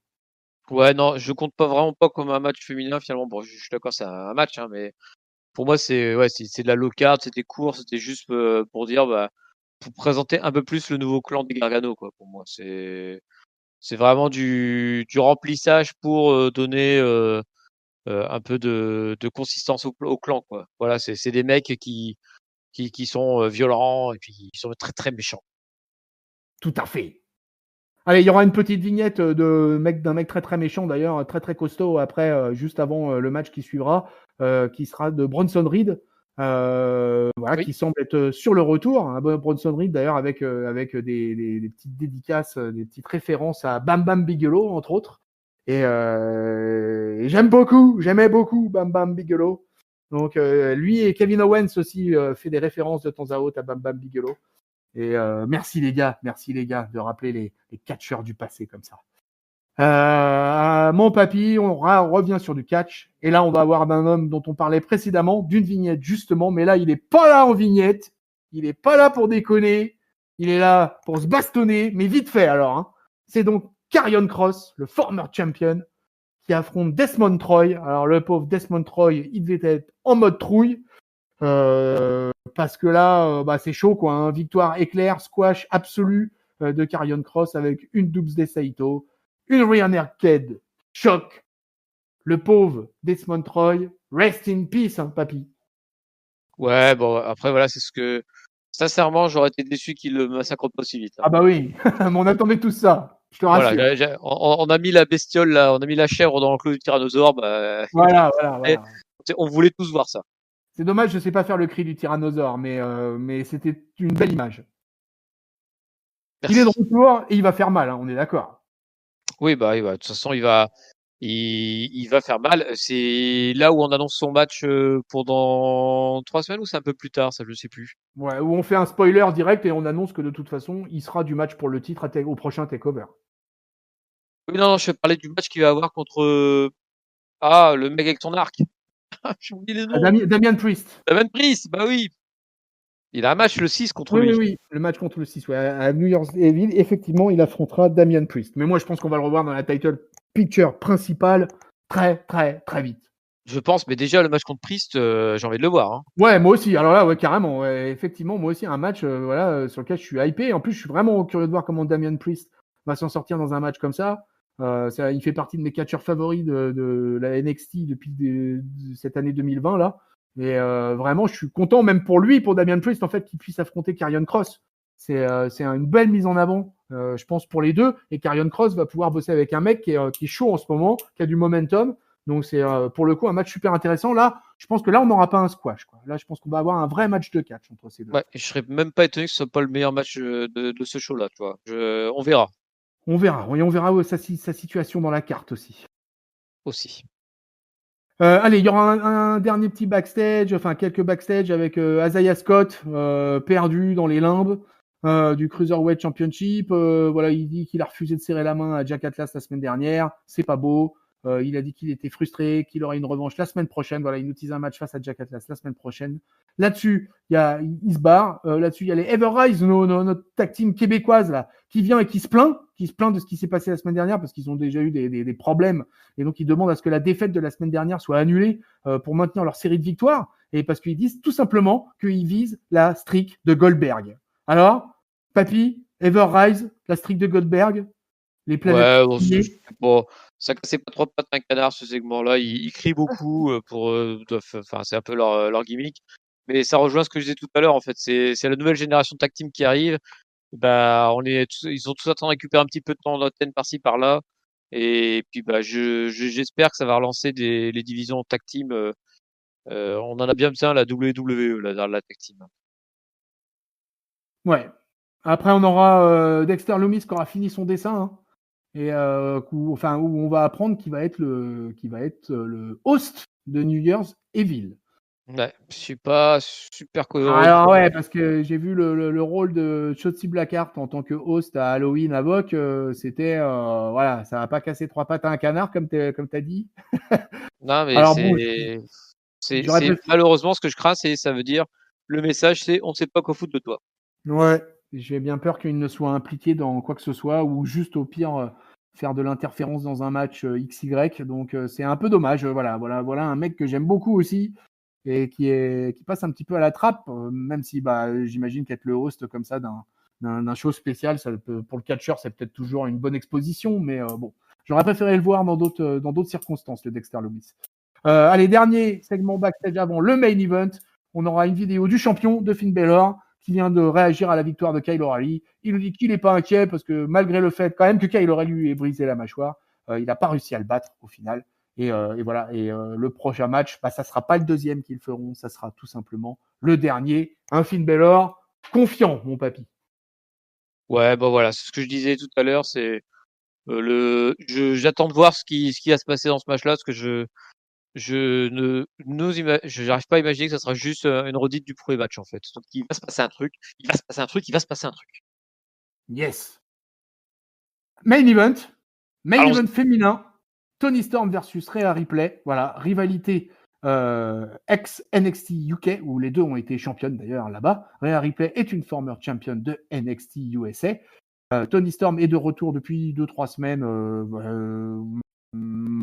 Ouais, non, je compte pas vraiment pas comme un match féminin finalement. Bon, je suis d'accord, c'est un match, hein, mais pour moi, c'est de la low card, c'était court, c'était juste pour dire, pour présenter un peu plus le nouveau clan des Gargano, quoi. Pour moi, c'est vraiment du remplissage pour donner un peu de consistance au clan, quoi. Voilà, c'est des mecs qui sont violents et puis qui sont très très méchants. Tout à fait. Allez, il y aura une petite vignette d'un mec très très méchant d'ailleurs, très très costaud après, juste avant le match qui suivra, qui sera de Bronson Reed, voilà, Oui. qui semble être sur le retour. Hein, Bronson Reed d'ailleurs avec des petites dédicaces, des petites références à Bam Bam Bigelow entre autres. Et j'aimais beaucoup Bam Bam Bigelow. Donc lui et Kevin Owens aussi fait des références de temps à autre à Bam Bam Bigelow. Et merci les gars de rappeler les catcheurs du passé comme ça. Mon papy, on revient sur du catch. Et là, on va avoir d'un homme dont on parlait précédemment, d'une vignette justement, mais là, il est pas là en vignette. Il est pas là pour déconner. Il est là pour se bastonner, mais vite fait alors. Hein. C'est donc Karrion Kross, le former champion, qui affronte Desmond Troy. Alors le pauvre Desmond Troy, il devait être en mode trouille. Parce que là, c'est chaud, quoi. Hein. Victoire éclair, squash absolu de Karrion Kross avec une Doomsday Saito, une rear naked choc. Le pauvre Desmond Troy, rest in peace, hein, papy. Ouais, bon, après, voilà, c'est ce que. Sincèrement, j'aurais été déçu qu'il le massacre pas aussi vite. Hein. Ah bah oui, mais on attendait tout ça, je te rassure. Voilà, on a mis la bestiole là, on a mis la chèvre dans l'enclos du tyrannosaure. Voilà. On voulait tous voir ça. C'est dommage, je sais pas faire le cri du tyrannosaure, mais c'était une belle image. Merci. Il est de retour et il va faire mal, hein, on est d'accord. Oui, de toute façon, il va faire mal. C'est là où on annonce son match pour dans 3 semaines ou c'est un peu plus tard, ça je sais plus. Ouais, où on fait un spoiler direct et on annonce que de toute façon, il sera du match pour le titre au prochain takeover. Oui, non, je parlais du match qu'il va avoir contre le mec avec ton arc. J'ai oublié les noms. Damian Priest. Damian Priest, bah oui. Il a un match le 6 contre lui. Oui, le match contre le 6, ouais, à New York Evil, effectivement, il affrontera Damian Priest. Mais moi, je pense qu'on va le revoir dans la title picture principale très, très, très vite. Je pense, mais déjà, le match contre Priest, j'ai envie de le voir. Hein. Ouais, moi aussi. Alors là, ouais, carrément. Ouais, effectivement, moi aussi, un match sur lequel je suis hypé. En plus, je suis vraiment curieux de voir comment Damian Priest va s'en sortir dans un match comme ça. Il fait partie de mes catcheurs favoris de la NXT depuis cette année 2020 là. Et vraiment, je suis content même pour lui, pour Damian Priest, en fait, qu'il puisse affronter Karrion Kross. C'est une belle mise en avant, je pense, pour les deux. Et Karrion Kross va pouvoir bosser avec un mec qui est chaud en ce moment, qui a du momentum. Donc c'est pour le coup un match super intéressant. Là, je pense que là, on n'aura pas un squash. Quoi. Là, je pense qu'on va avoir un vrai match de catch entre ces deux. Ouais, je serais même pas étonné que ce soit pas le meilleur match de ce show-là. Tu vois. On verra. On verra. Oui, on verra sa situation dans la carte aussi. Aussi. Allez, il y aura un dernier petit backstage, enfin quelques backstage avec Isaiah Scott perdu dans les limbes du Cruiserweight Championship. Voilà, il dit qu'il a refusé de serrer la main à Jack Atlas la semaine dernière. C'est pas beau. Il a dit qu'il était frustré, qu'il aurait une revanche la semaine prochaine. Voilà, il nous tease un match face à Jack Atlas la semaine prochaine. Là-dessus, il se barre. Là-dessus, il y a les Everrise, notre tag team québécoise là, qui vient et qui se plaint de ce qui s'est passé la semaine dernière parce qu'ils ont déjà eu des problèmes et donc ils demandent à ce que la défaite de la semaine dernière soit annulée pour maintenir leur série de victoires et parce qu'ils disent tout simplement qu'ils visent la streak de Goldberg. Alors, papy, Everrise, la streak de Goldberg, les planètes. Ouais, ça cassait pas trop pattes un canard ce segment-là. Il crie beaucoup c'est un peu leur gimmick. Mais ça rejoint ce que je disais tout à l'heure en fait. C'est la nouvelle génération de tag team qui arrive. Ils ont tous en train de récupérer un petit peu de temps d'antenne par-ci par-là. Et puis bah j'espère que ça va relancer les divisions tag team. On en a bien besoin la WWE, la tag team. Ouais. Après, on aura Dexter Lumis qui aura fini son dessin. Hein, et où on va apprendre qu'il va être le host de New Year's Evil. Ouais, je suis pas super cohérent. Alors ouais, parce que j'ai vu le rôle de Shotzi Blackheart en tant que host à Halloween à Vogue, c'était voilà, ça va pas casser trois pattes à un canard comme t'as dit. Non, mais Alors bon, j'aurais c'est préféré. malheureusement ce que je crains, c'est ça veut dire le message, c'est on ne sait pas quoi foutre de toi. Ouais, j'ai bien peur qu'il ne soit impliqué dans quoi que ce soit ou juste au pire faire de l'interférence dans un match XY. Donc c'est un peu dommage. Voilà un mec que j'aime beaucoup aussi et qui passe un petit peu à la trappe, même si j'imagine qu'être le host comme ça d'un show spécial, pour le catcheur, c'est peut-être toujours une bonne exposition, mais bon, j'aurais préféré le voir dans d'autres circonstances, le Dexter Lumis. Allez, dernier segment backstage avant le main event. On aura une vidéo du champion de Finn Balor qui vient de réagir à la victoire de Kyle O'Reilly. Il nous dit qu'il n'est pas inquiet parce que malgré le fait quand même que Kyle O'Reilly lui ait brisé la mâchoire, il n'a pas réussi à le battre au final. Et voilà. Et le prochain match, ça sera pas le deuxième qu'ils feront, ça sera tout simplement le dernier. Un Finn Balor confiant, mon papy. Ouais, bah voilà, c'est ce que je disais tout à l'heure, c'est j'attends de voir ce qui va se passer dans ce match-là, parce que j'arrive pas à imaginer que ça sera juste une redite du premier match en fait. Donc il va se passer un truc, il va se passer un truc, il va se passer un truc. Yes. Main event Allons-y. féminin. Tony Storm versus Rhea Ripley. Voilà, rivalité ex-NXT UK, où les deux ont été championnes d'ailleurs là-bas. Rhea Ripley est une former championne de NXT USA. Tony Storm est de retour depuis 2-3 semaines,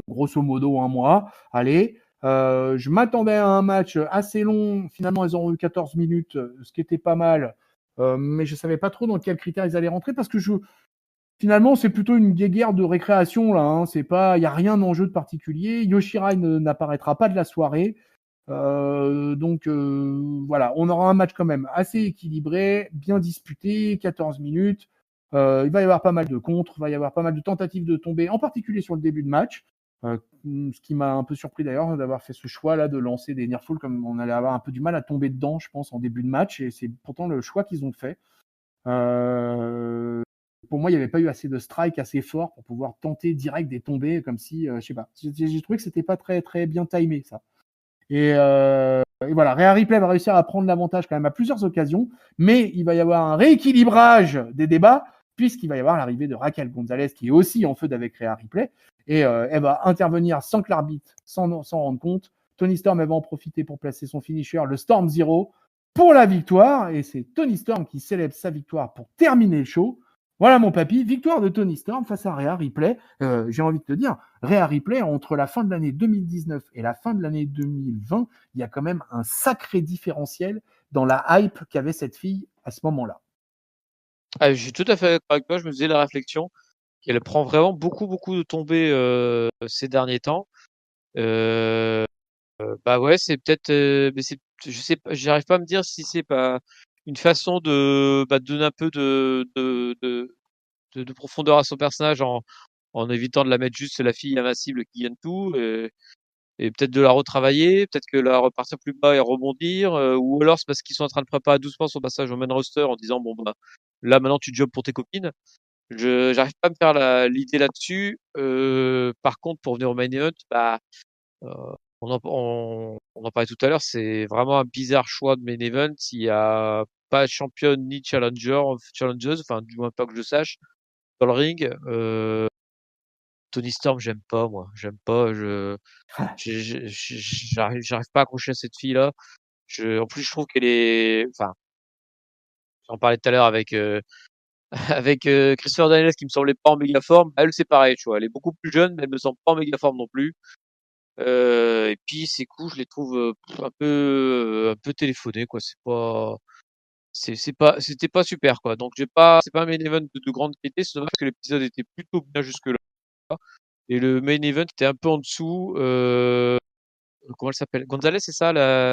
grosso modo un mois. Allez, je m'attendais à un match assez long. Finalement, elles ont eu 14 minutes, ce qui était pas mal. Mais je savais pas trop dans quels critères ils allaient rentrer parce que finalement, c'est plutôt une guéguerre de récréation là. Hein. C'est pas, il y a rien d'enjeu de particulier. Yoshirai n'apparaîtra pas de la soirée. Donc voilà, on aura un match quand même assez équilibré, bien disputé, 14 minutes. Il va y avoir pas mal de contres, il va y avoir pas mal de tentatives de tomber, en particulier sur le début de match. Ce qui m'a un peu surpris d'ailleurs d'avoir fait ce choix là de lancer des nearfalls, comme on allait avoir un peu du mal à tomber dedans, je pense, en début de match, et c'est pourtant le choix qu'ils ont fait. Pour moi, il n'y avait pas eu assez de strike assez fort pour pouvoir tenter direct des tombées, comme si, je sais pas. J'ai trouvé que c'était pas très très bien timé ça. Et voilà, Rhea Ripley va réussir à prendre l'avantage quand même à plusieurs occasions, mais il va y avoir un rééquilibrage des débats, puisqu'il va y avoir l'arrivée de Raquel Gonzalez, qui est aussi en feu avec Rhea Ripley, et elle va intervenir sans que l'arbitre s'en rende compte. Tony Storm, elle va en profiter pour placer son finisher, le Storm Zero, pour la victoire, et c'est Tony Storm qui célèbre sa victoire pour terminer le show. Voilà mon papy, victoire de Tony Storm face à Rhea Ripley. J'ai envie de te dire, Rhea Ripley, entre la fin de l'année 2019 et la fin de l'année 2020, il y a quand même un sacré différentiel dans la hype qu'avait cette fille à ce moment-là. Ah, je suis tout à fait d'accord avec toi, je me faisais la réflexion qu'elle prend vraiment beaucoup de tombées ces derniers temps. Bah ouais, c'est peut-être, mais je sais pas, j'arrive pas à me dire si c'est pas une façon de donner un peu de profondeur à son personnage en évitant de la mettre juste la fille invincible qui gagne tout, et peut-être de la retravailler, peut-être que la repartir plus bas et rebondir, ou alors c'est parce qu'ils sont en train de préparer doucement son passage au main roster en disant bon bah là maintenant tu jobs pour tes copines. J'arrive pas à me faire l'idée là-dessus. Par contre, pour venir au main event, bah on en parlait tout à l'heure, c'est vraiment un bizarre choix de main event. Il y a pas de championne ni challengeuse, enfin du moins pas que je sache, dans le ring. Tony Storm, j'aime pas moi, j'aime pas. J'arrive pas à accrocher à cette fille-là. En plus, je trouve qu'elle est, enfin, j'en parlais tout à l'heure avec avec Christopher Daniels qui me semblait pas en méga forme. Elle, c'est pareil, tu vois, elle est beaucoup plus jeune, mais elle me semble pas en méga forme non plus. Et puis ses coups, je les trouve un peu téléphonés, quoi. C'était pas super, quoi. Donc c'est pas un main event de grande qualité. C'est dommage que l'épisode était plutôt bien jusque-là. Et le main event était un peu en dessous. comment elle s'appelle? Gonzalez, c'est ça,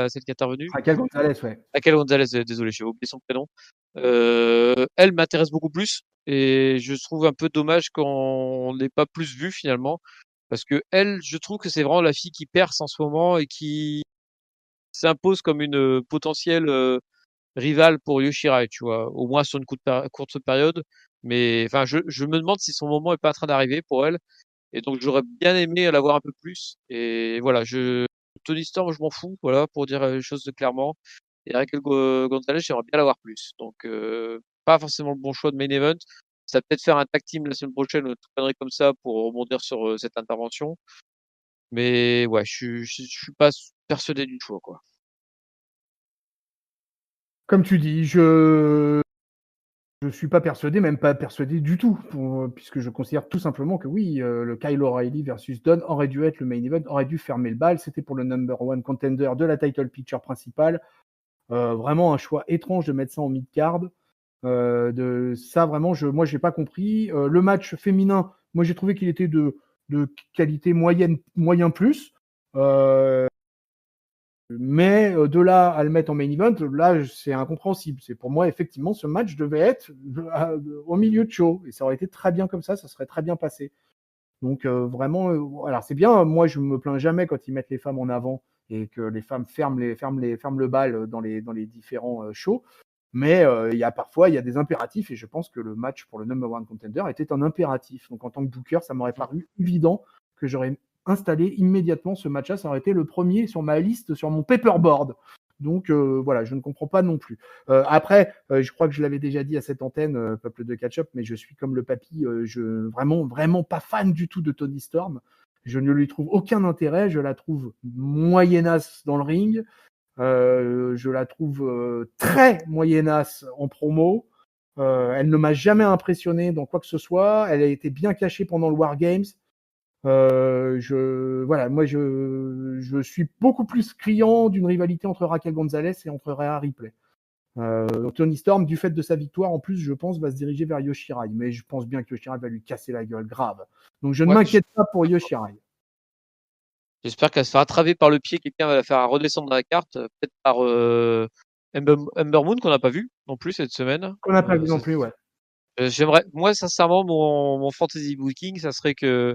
celle qui est intervenue? Raquel Gonzalez, ouais. Raquel Gonzalez, désolé, j'ai oublié son prénom. Elle m'intéresse beaucoup plus et je trouve un peu dommage qu'on n'ait pas plus vu finalement parce que elle, je trouve que c'est vraiment la fille qui perce en ce moment et qui s'impose comme une potentielle rivale pour Yoshirai, tu vois, au moins sur une courte période. Mais enfin, je me demande si son moment est pas en train d'arriver pour elle. Et donc j'aurais bien aimé la voir un peu plus. Et voilà, Tony Storm, je m'en fous, voilà, pour dire les choses clairement. Et Raquel Gonzalez, j'aimerais bien la voir plus. Donc pas forcément le bon choix de main event. Ça va peut-être faire un tag team la semaine prochaine, une connerie comme ça pour rebondir sur cette intervention. Mais ouais, je suis pas persuadé du choix, quoi. Comme tu dis, je suis pas persuadé, même pas persuadé du tout, puisque je considère tout simplement que oui, le Kyle O'Reilly versus Dunn aurait dû être le main event, aurait dû fermer le bal. C'était pour le number one contender de la title picture principale. Vraiment un choix étrange de mettre ça en mid-card. De ça, vraiment, moi, j'ai pas compris. Le match féminin, moi, j'ai trouvé qu'il était de qualité moyen plus. Mais de là à le mettre en main event, là, c'est incompréhensible. C'est pour moi, effectivement, ce match devait être au milieu de show. Et ça aurait été très bien comme ça serait très bien passé. Donc, vraiment, alors c'est bien, moi, je me plains jamais quand ils mettent les femmes en avant et que les femmes ferment le bal dans les différents shows. Mais il y a des impératifs et je pense que le match pour le number one contender était un impératif. Donc, en tant que booker, ça m'aurait paru évident que j'aurais installé immédiatement ce match-là. Ça aurait été le premier sur ma liste, sur mon paperboard. Donc voilà, je ne comprends pas non plus. Après, je crois que je l'avais déjà dit à cette antenne, peuple de catch-up, mais je suis comme le papy, vraiment pas fan du tout de Toni Storm. Je ne lui trouve aucun intérêt, je la trouve moyennasse dans le ring, je la trouve très moyennasse en promo. Elle ne m'a jamais impressionné dans quoi que ce soit. Elle a été bien cachée pendant le War Games. Moi, je suis beaucoup plus criant d'une rivalité entre Raquel Gonzalez et entre Rhea Ripley. Toni Storm, du fait de sa victoire, en plus, je pense, va se diriger vers Yoshirai. Mais je pense bien que Yoshirai va lui casser la gueule grave. Donc, je ne m'inquiète pas pour Yoshirai. J'espère qu'elle se fera attraper par le pied, quelqu'un va la faire redescendre dans la carte, peut-être par Ember Moon qu'on n'a pas vu non plus cette semaine. Qu'on n'a pas vu non plus, ouais. J'aimerais, moi sincèrement, mon fantasy booking, ça serait que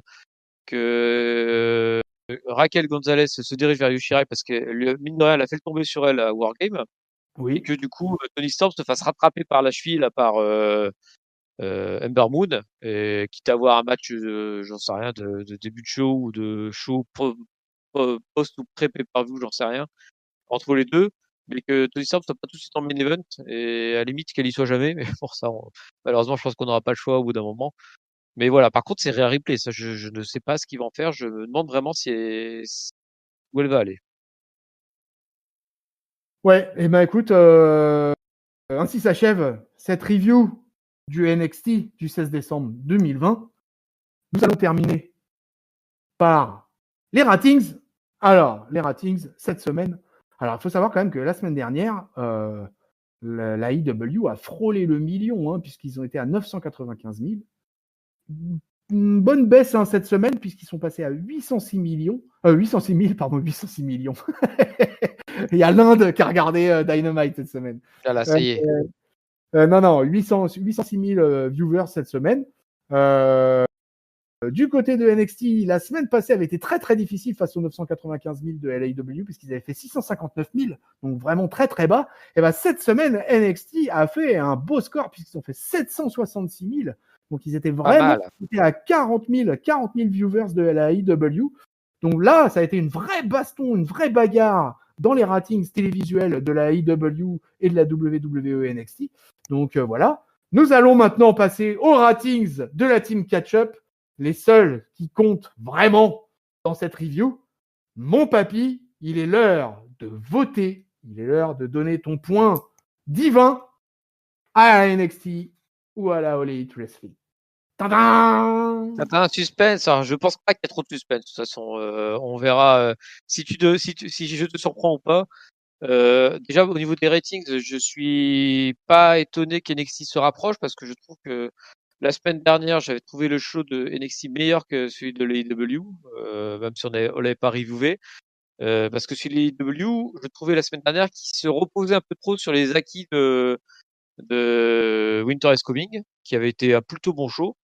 Raquel Gonzalez se dirige vers Yoshirai parce que mine de rien, elle a fait le tomber sur elle à Wargame. Oui. Et que du coup, Toni Storm se fasse rattraper par la cheville là, par Ember Moon, et quitte à avoir un match, j'en sais rien, de début de show ou de show post ou pré-pay-per-view, j'en sais rien, entre les deux, mais que Toni Storm soit pas tout de suite en main event, et à la limite qu'elle y soit jamais, mais pour ça, malheureusement, je pense qu'on n'aura pas le choix au bout d'un moment. Mais voilà, par contre, c'est Rhea Ripley, ça, je ne sais pas ce qu'ils vont faire, je me demande vraiment où elle va aller. Ouais, et ben écoute, ainsi s'achève cette review du NXT du 16 décembre 2020. Nous allons terminer par les ratings. Alors, les ratings cette semaine. Alors, il faut savoir quand même que la semaine dernière, la IW a frôlé le million, puisqu'ils ont été à 995 000. Une bonne baisse cette semaine, puisqu'ils sont passés à 806 millions. 806 millions. Il y a l'Inde qui a regardé Dynamite cette semaine. Ah là, ça y est. Non, 806 000 viewers cette semaine. Du côté de NXT, la semaine passée avait été très très difficile face aux 995 000 de LAW, puisqu'ils avaient fait 659 000, donc vraiment très très bas. Et ben cette semaine, NXT a fait un beau score, puisqu'ils ont fait 766 000. Donc ils étaient vraiment à 40 000 viewers de LAW. Donc là, ça a été une vraie baston, une vraie bagarre dans les ratings télévisuels de la AEW et de la WWE NXT. Donc voilà. Nous allons maintenant passer aux ratings de la team Catch-Up, les seuls qui comptent vraiment dans cette review. Mon papy, il est l'heure de voter. Il est l'heure de donner ton point divin à la NXT ou à la All Elite Wrestling. Tadam! T'as un suspense. Alors, je pense pas qu'il y a trop de suspense. De toute façon, on verra si je te surprends ou pas. Déjà au niveau des ratings, je suis pas étonné qu'NXT se rapproche parce que je trouve que la semaine dernière, j'avais trouvé le show de NXT meilleur que celui de l'AEW, même si on l'avait pas reviewé. Parce que sur les AEW, je trouvais la semaine dernière qu'ils se reposaient un peu trop sur les acquis de Winter is Coming, qui avait été un plutôt bon show.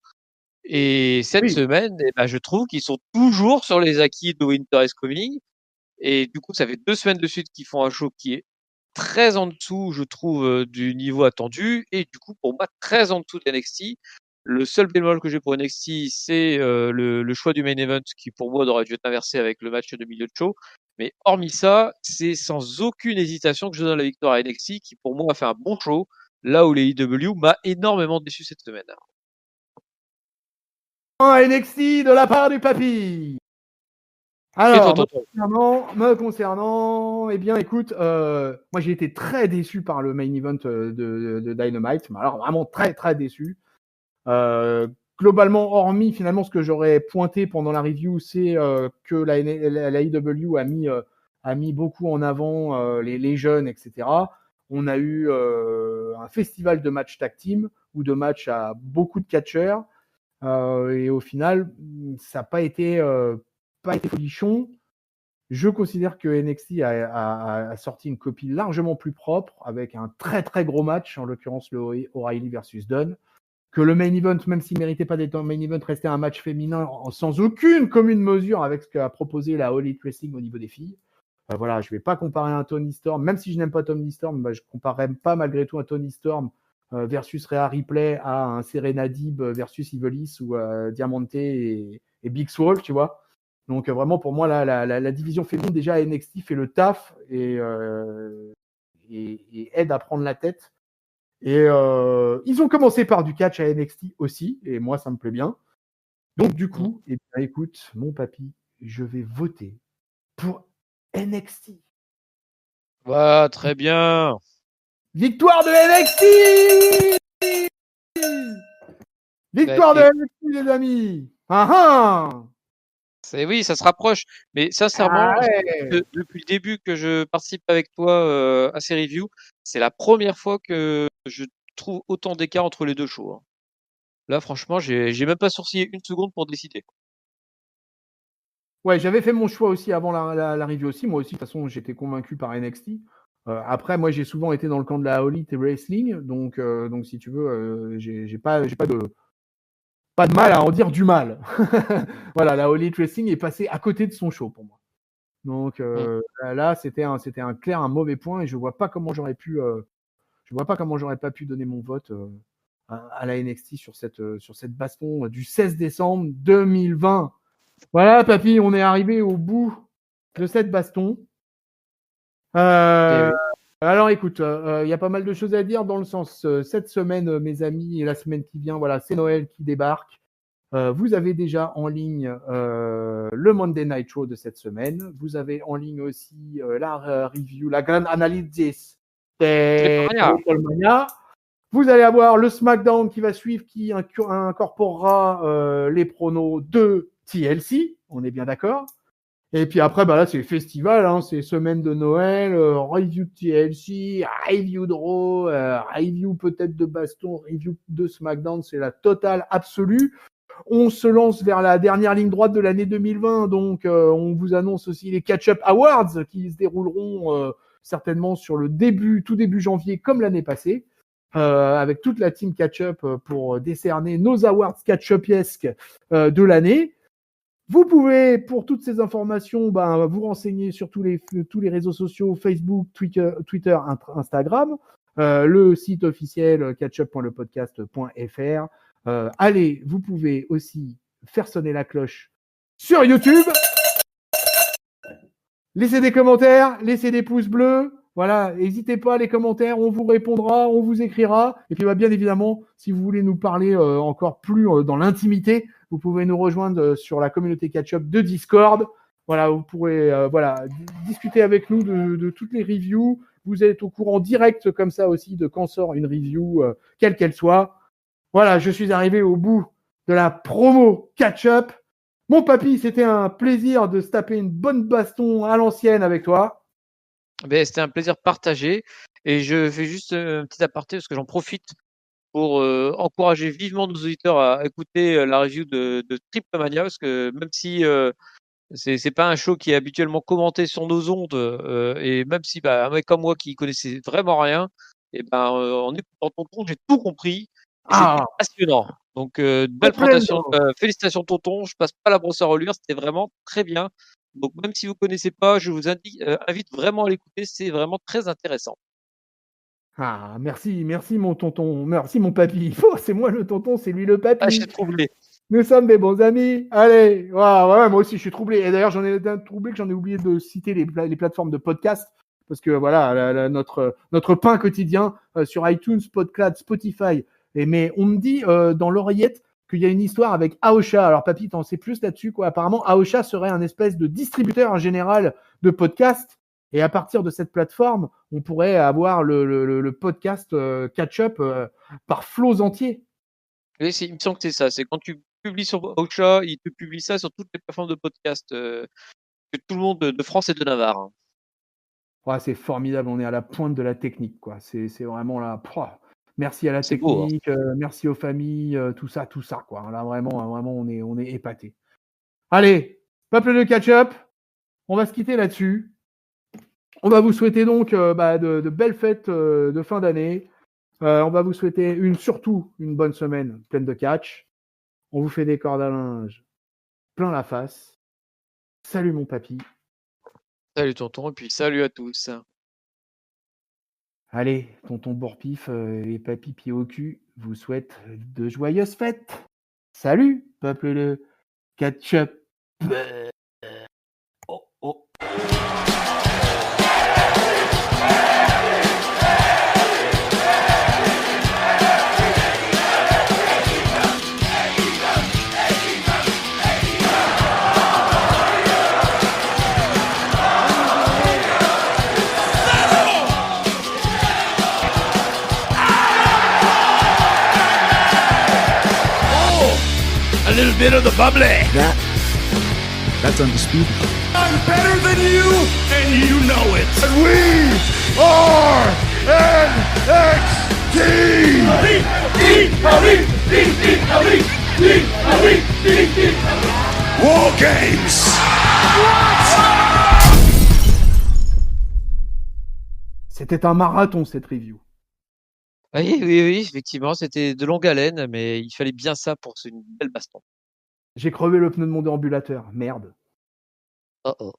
Et cette Oui. semaine, je trouve qu'ils sont toujours sur les acquis de Winter is Coming. Et du coup, ça fait 2 semaines de suite qu'ils font un show qui est très en dessous, je trouve, du niveau attendu. Et du coup, pour moi, très en dessous de NXT. Le seul bémol que j'ai pour NXT, c'est le choix du main event qui, pour moi, aurait dû être inversé avec le match de milieu de show. Mais hormis ça, c'est sans aucune hésitation que je donne la victoire à NXT, qui pour moi a fait un bon show, là où les EW m'a énormément déçu cette semaine. Un NXT de la part du papy. Alors, me concernant, eh bien, écoute, moi j'ai été très déçu par le main event de Dynamite, mais alors vraiment très très déçu. Globalement, hormis finalement ce que j'aurais pointé pendant la review, c'est que la AEW a mis beaucoup en avant les jeunes, etc. On a eu un festival de matchs tag team ou de matchs à beaucoup de catcheurs. Et au final, ça n'a pas été folichon. Je considère que NXT a sorti une copie largement plus propre, avec un très très gros match, en l'occurrence le O'Reilly versus Dunn. Que le main event, même s'il ne méritait pas d'être un main event, restait un match féminin sans aucune commune mesure avec ce qu'a proposé la All Elite Wrestling au niveau des filles. Voilà, je ne vais pas comparer un Toni Storm, même si je n'aime pas Toni Storm, je ne comparerai pas malgré tout un Toni Storm versus Rhea Ripley à un Serena Deeb versus Ivelis ou Diamante et Big Swole, tu vois. Donc vraiment, pour moi, la division féminine, déjà, NXT fait le taf et aide à prendre la tête. Et ils ont commencé par du catch à NXT aussi, et moi, ça me plaît bien. Donc du coup, eh bien, écoute, mon papy, je vais voter pour NXT. Ouais, très bien. Victoire de NXT! Victoire de NXT, les amis! Oui, ça se rapproche. Mais sincèrement, ouais. depuis le début que je participe avec toi à ces reviews, c'est la première fois que je trouve autant d'écart entre les deux shows. Là, franchement, j'ai même pas sourcillé une seconde pour décider. Ouais, j'avais fait mon choix aussi avant la review aussi. Moi aussi, de toute façon, j'étais convaincu par NXT. Après, moi, j'ai souvent été dans le camp de la All Elite Wrestling, donc si tu veux, j'ai pas de mal à en dire du mal. Voilà, la All Elite Wrestling est passée à côté de son show pour moi. Donc là, c'était un clair, un mauvais point, et je vois pas comment j'aurais pas pu donner mon vote à la NXT sur cette baston du 16 décembre 2020. Voilà, papy, on est arrivé au bout de cette baston. Alors écoute, il y a pas mal de choses à dire dans le sens, cette semaine, mes amis, et la semaine qui vient, voilà, c'est Noël qui débarque. Vous avez déjà en ligne le Monday Night Show de cette semaine. Vous avez en ligne aussi la review, la grande analyse de WrestleMania. Vous allez avoir le SmackDown qui va suivre, qui incorporera les pronos de TLC. On est bien d'accord. Et puis après, là, c'est le festival, hein, c'est semaine de Noël, review de TLC, review de Raw, review peut-être de baston, review de SmackDown, c'est la totale absolue. On se lance vers la dernière ligne droite de l'année 2020, donc on vous annonce aussi les Catch-Up Awards qui se dérouleront certainement sur le tout début janvier, comme l'année passée, avec toute la team Catch-Up pour décerner nos awards Catch-Up-esques de l'année. Vous pouvez, pour toutes ces informations, vous renseigner sur tous les réseaux sociaux, Facebook, Twitter, Instagram, le site officiel catchup.lepodcast.fr. Allez, vous pouvez aussi faire sonner la cloche sur YouTube. Laissez des commentaires, laissez des pouces bleus. Voilà, n'hésitez pas, les commentaires, on vous répondra, on vous écrira. Et puis bien évidemment, si vous voulez nous parler encore plus dans l'intimité, vous pouvez nous rejoindre sur la communauté Catch-Up de Discord. Voilà, vous pourrez discuter avec nous de toutes les reviews. Vous êtes au courant direct comme ça aussi de quand sort une review, quelle qu'elle soit. Voilà, je suis arrivé au bout de la promo Catch-Up. Mon papy, c'était un plaisir de se taper une bonne baston à l'ancienne avec toi. C'était un plaisir partagé. Et je fais juste un petit aparté parce que j'en profite pour encourager vivement nos auditeurs à écouter la review de Triplemania, parce que même si C'est pas un show qui est habituellement commenté sur nos ondes, et même si un mec comme moi qui connaissait vraiment rien, et en écoutant Tonton, j'ai tout compris et c'était Ah, passionnant. Donc belle présentation, comprendo. félicitations Tonton, je passe pas la brosse à relure, c'était vraiment très bien. Donc même si vous connaissez pas, je vous invite vraiment à l'écouter, c'est vraiment très intéressant. Ah, merci mon tonton, merci mon papy. Oh, c'est moi le tonton, c'est lui le Ah, je suis papy. troublé. Nous sommes des bons amis. Allez, ouais, moi aussi je suis troublé. Et d'ailleurs, j'en ai d'un troublé que j'en ai oublié de citer les plateformes de podcast. Parce que voilà, notre pain quotidien sur iTunes, Podcast, Spotify. Mais on me dit dans l'oreillette qu'il y a une histoire avec Aosha. Alors, papy, t'en sais plus là-dessus, quoi. Apparemment, Aosha serait un espèce de distributeur en général de podcasts. Et à partir de cette plateforme, on pourrait avoir le podcast catch-up par flots entiers. Oui, il me semble que c'est ça. C'est quand tu publies sur Ocha, il te publie ça sur toutes les plateformes de podcast que tout le monde de France et de Navarre, hein. Ouais, c'est formidable, on est à la pointe de la technique, quoi. C'est vraiment là. Merci à la C'est beau, hein. technique, merci aux familles, tout ça, quoi. Là, vraiment, on est épaté. Allez, peuple de catch-up, on va se quitter là-dessus. On va vous souhaiter donc de belles fêtes de fin d'année. On va vous souhaiter surtout une bonne semaine pleine de catch. On vous fait des cordes à linge plein la face. Salut mon papy. Salut Tonton, et puis salut à tous. Allez, tonton Bourpif et papy pied au cul vous souhaitent de joyeuses fêtes. Salut, peuple de ketchup. Oh, oh. A little bit of the bubbly. That's undisputed. I'm better than you, and you know it. And we are NXT. War Games. C'était un marathon cette review. Oui, effectivement, c'était de longue haleine, mais il fallait bien ça pour une belle baston. J'ai crevé le pneu de mon déambulateur. Merde. Oh oh.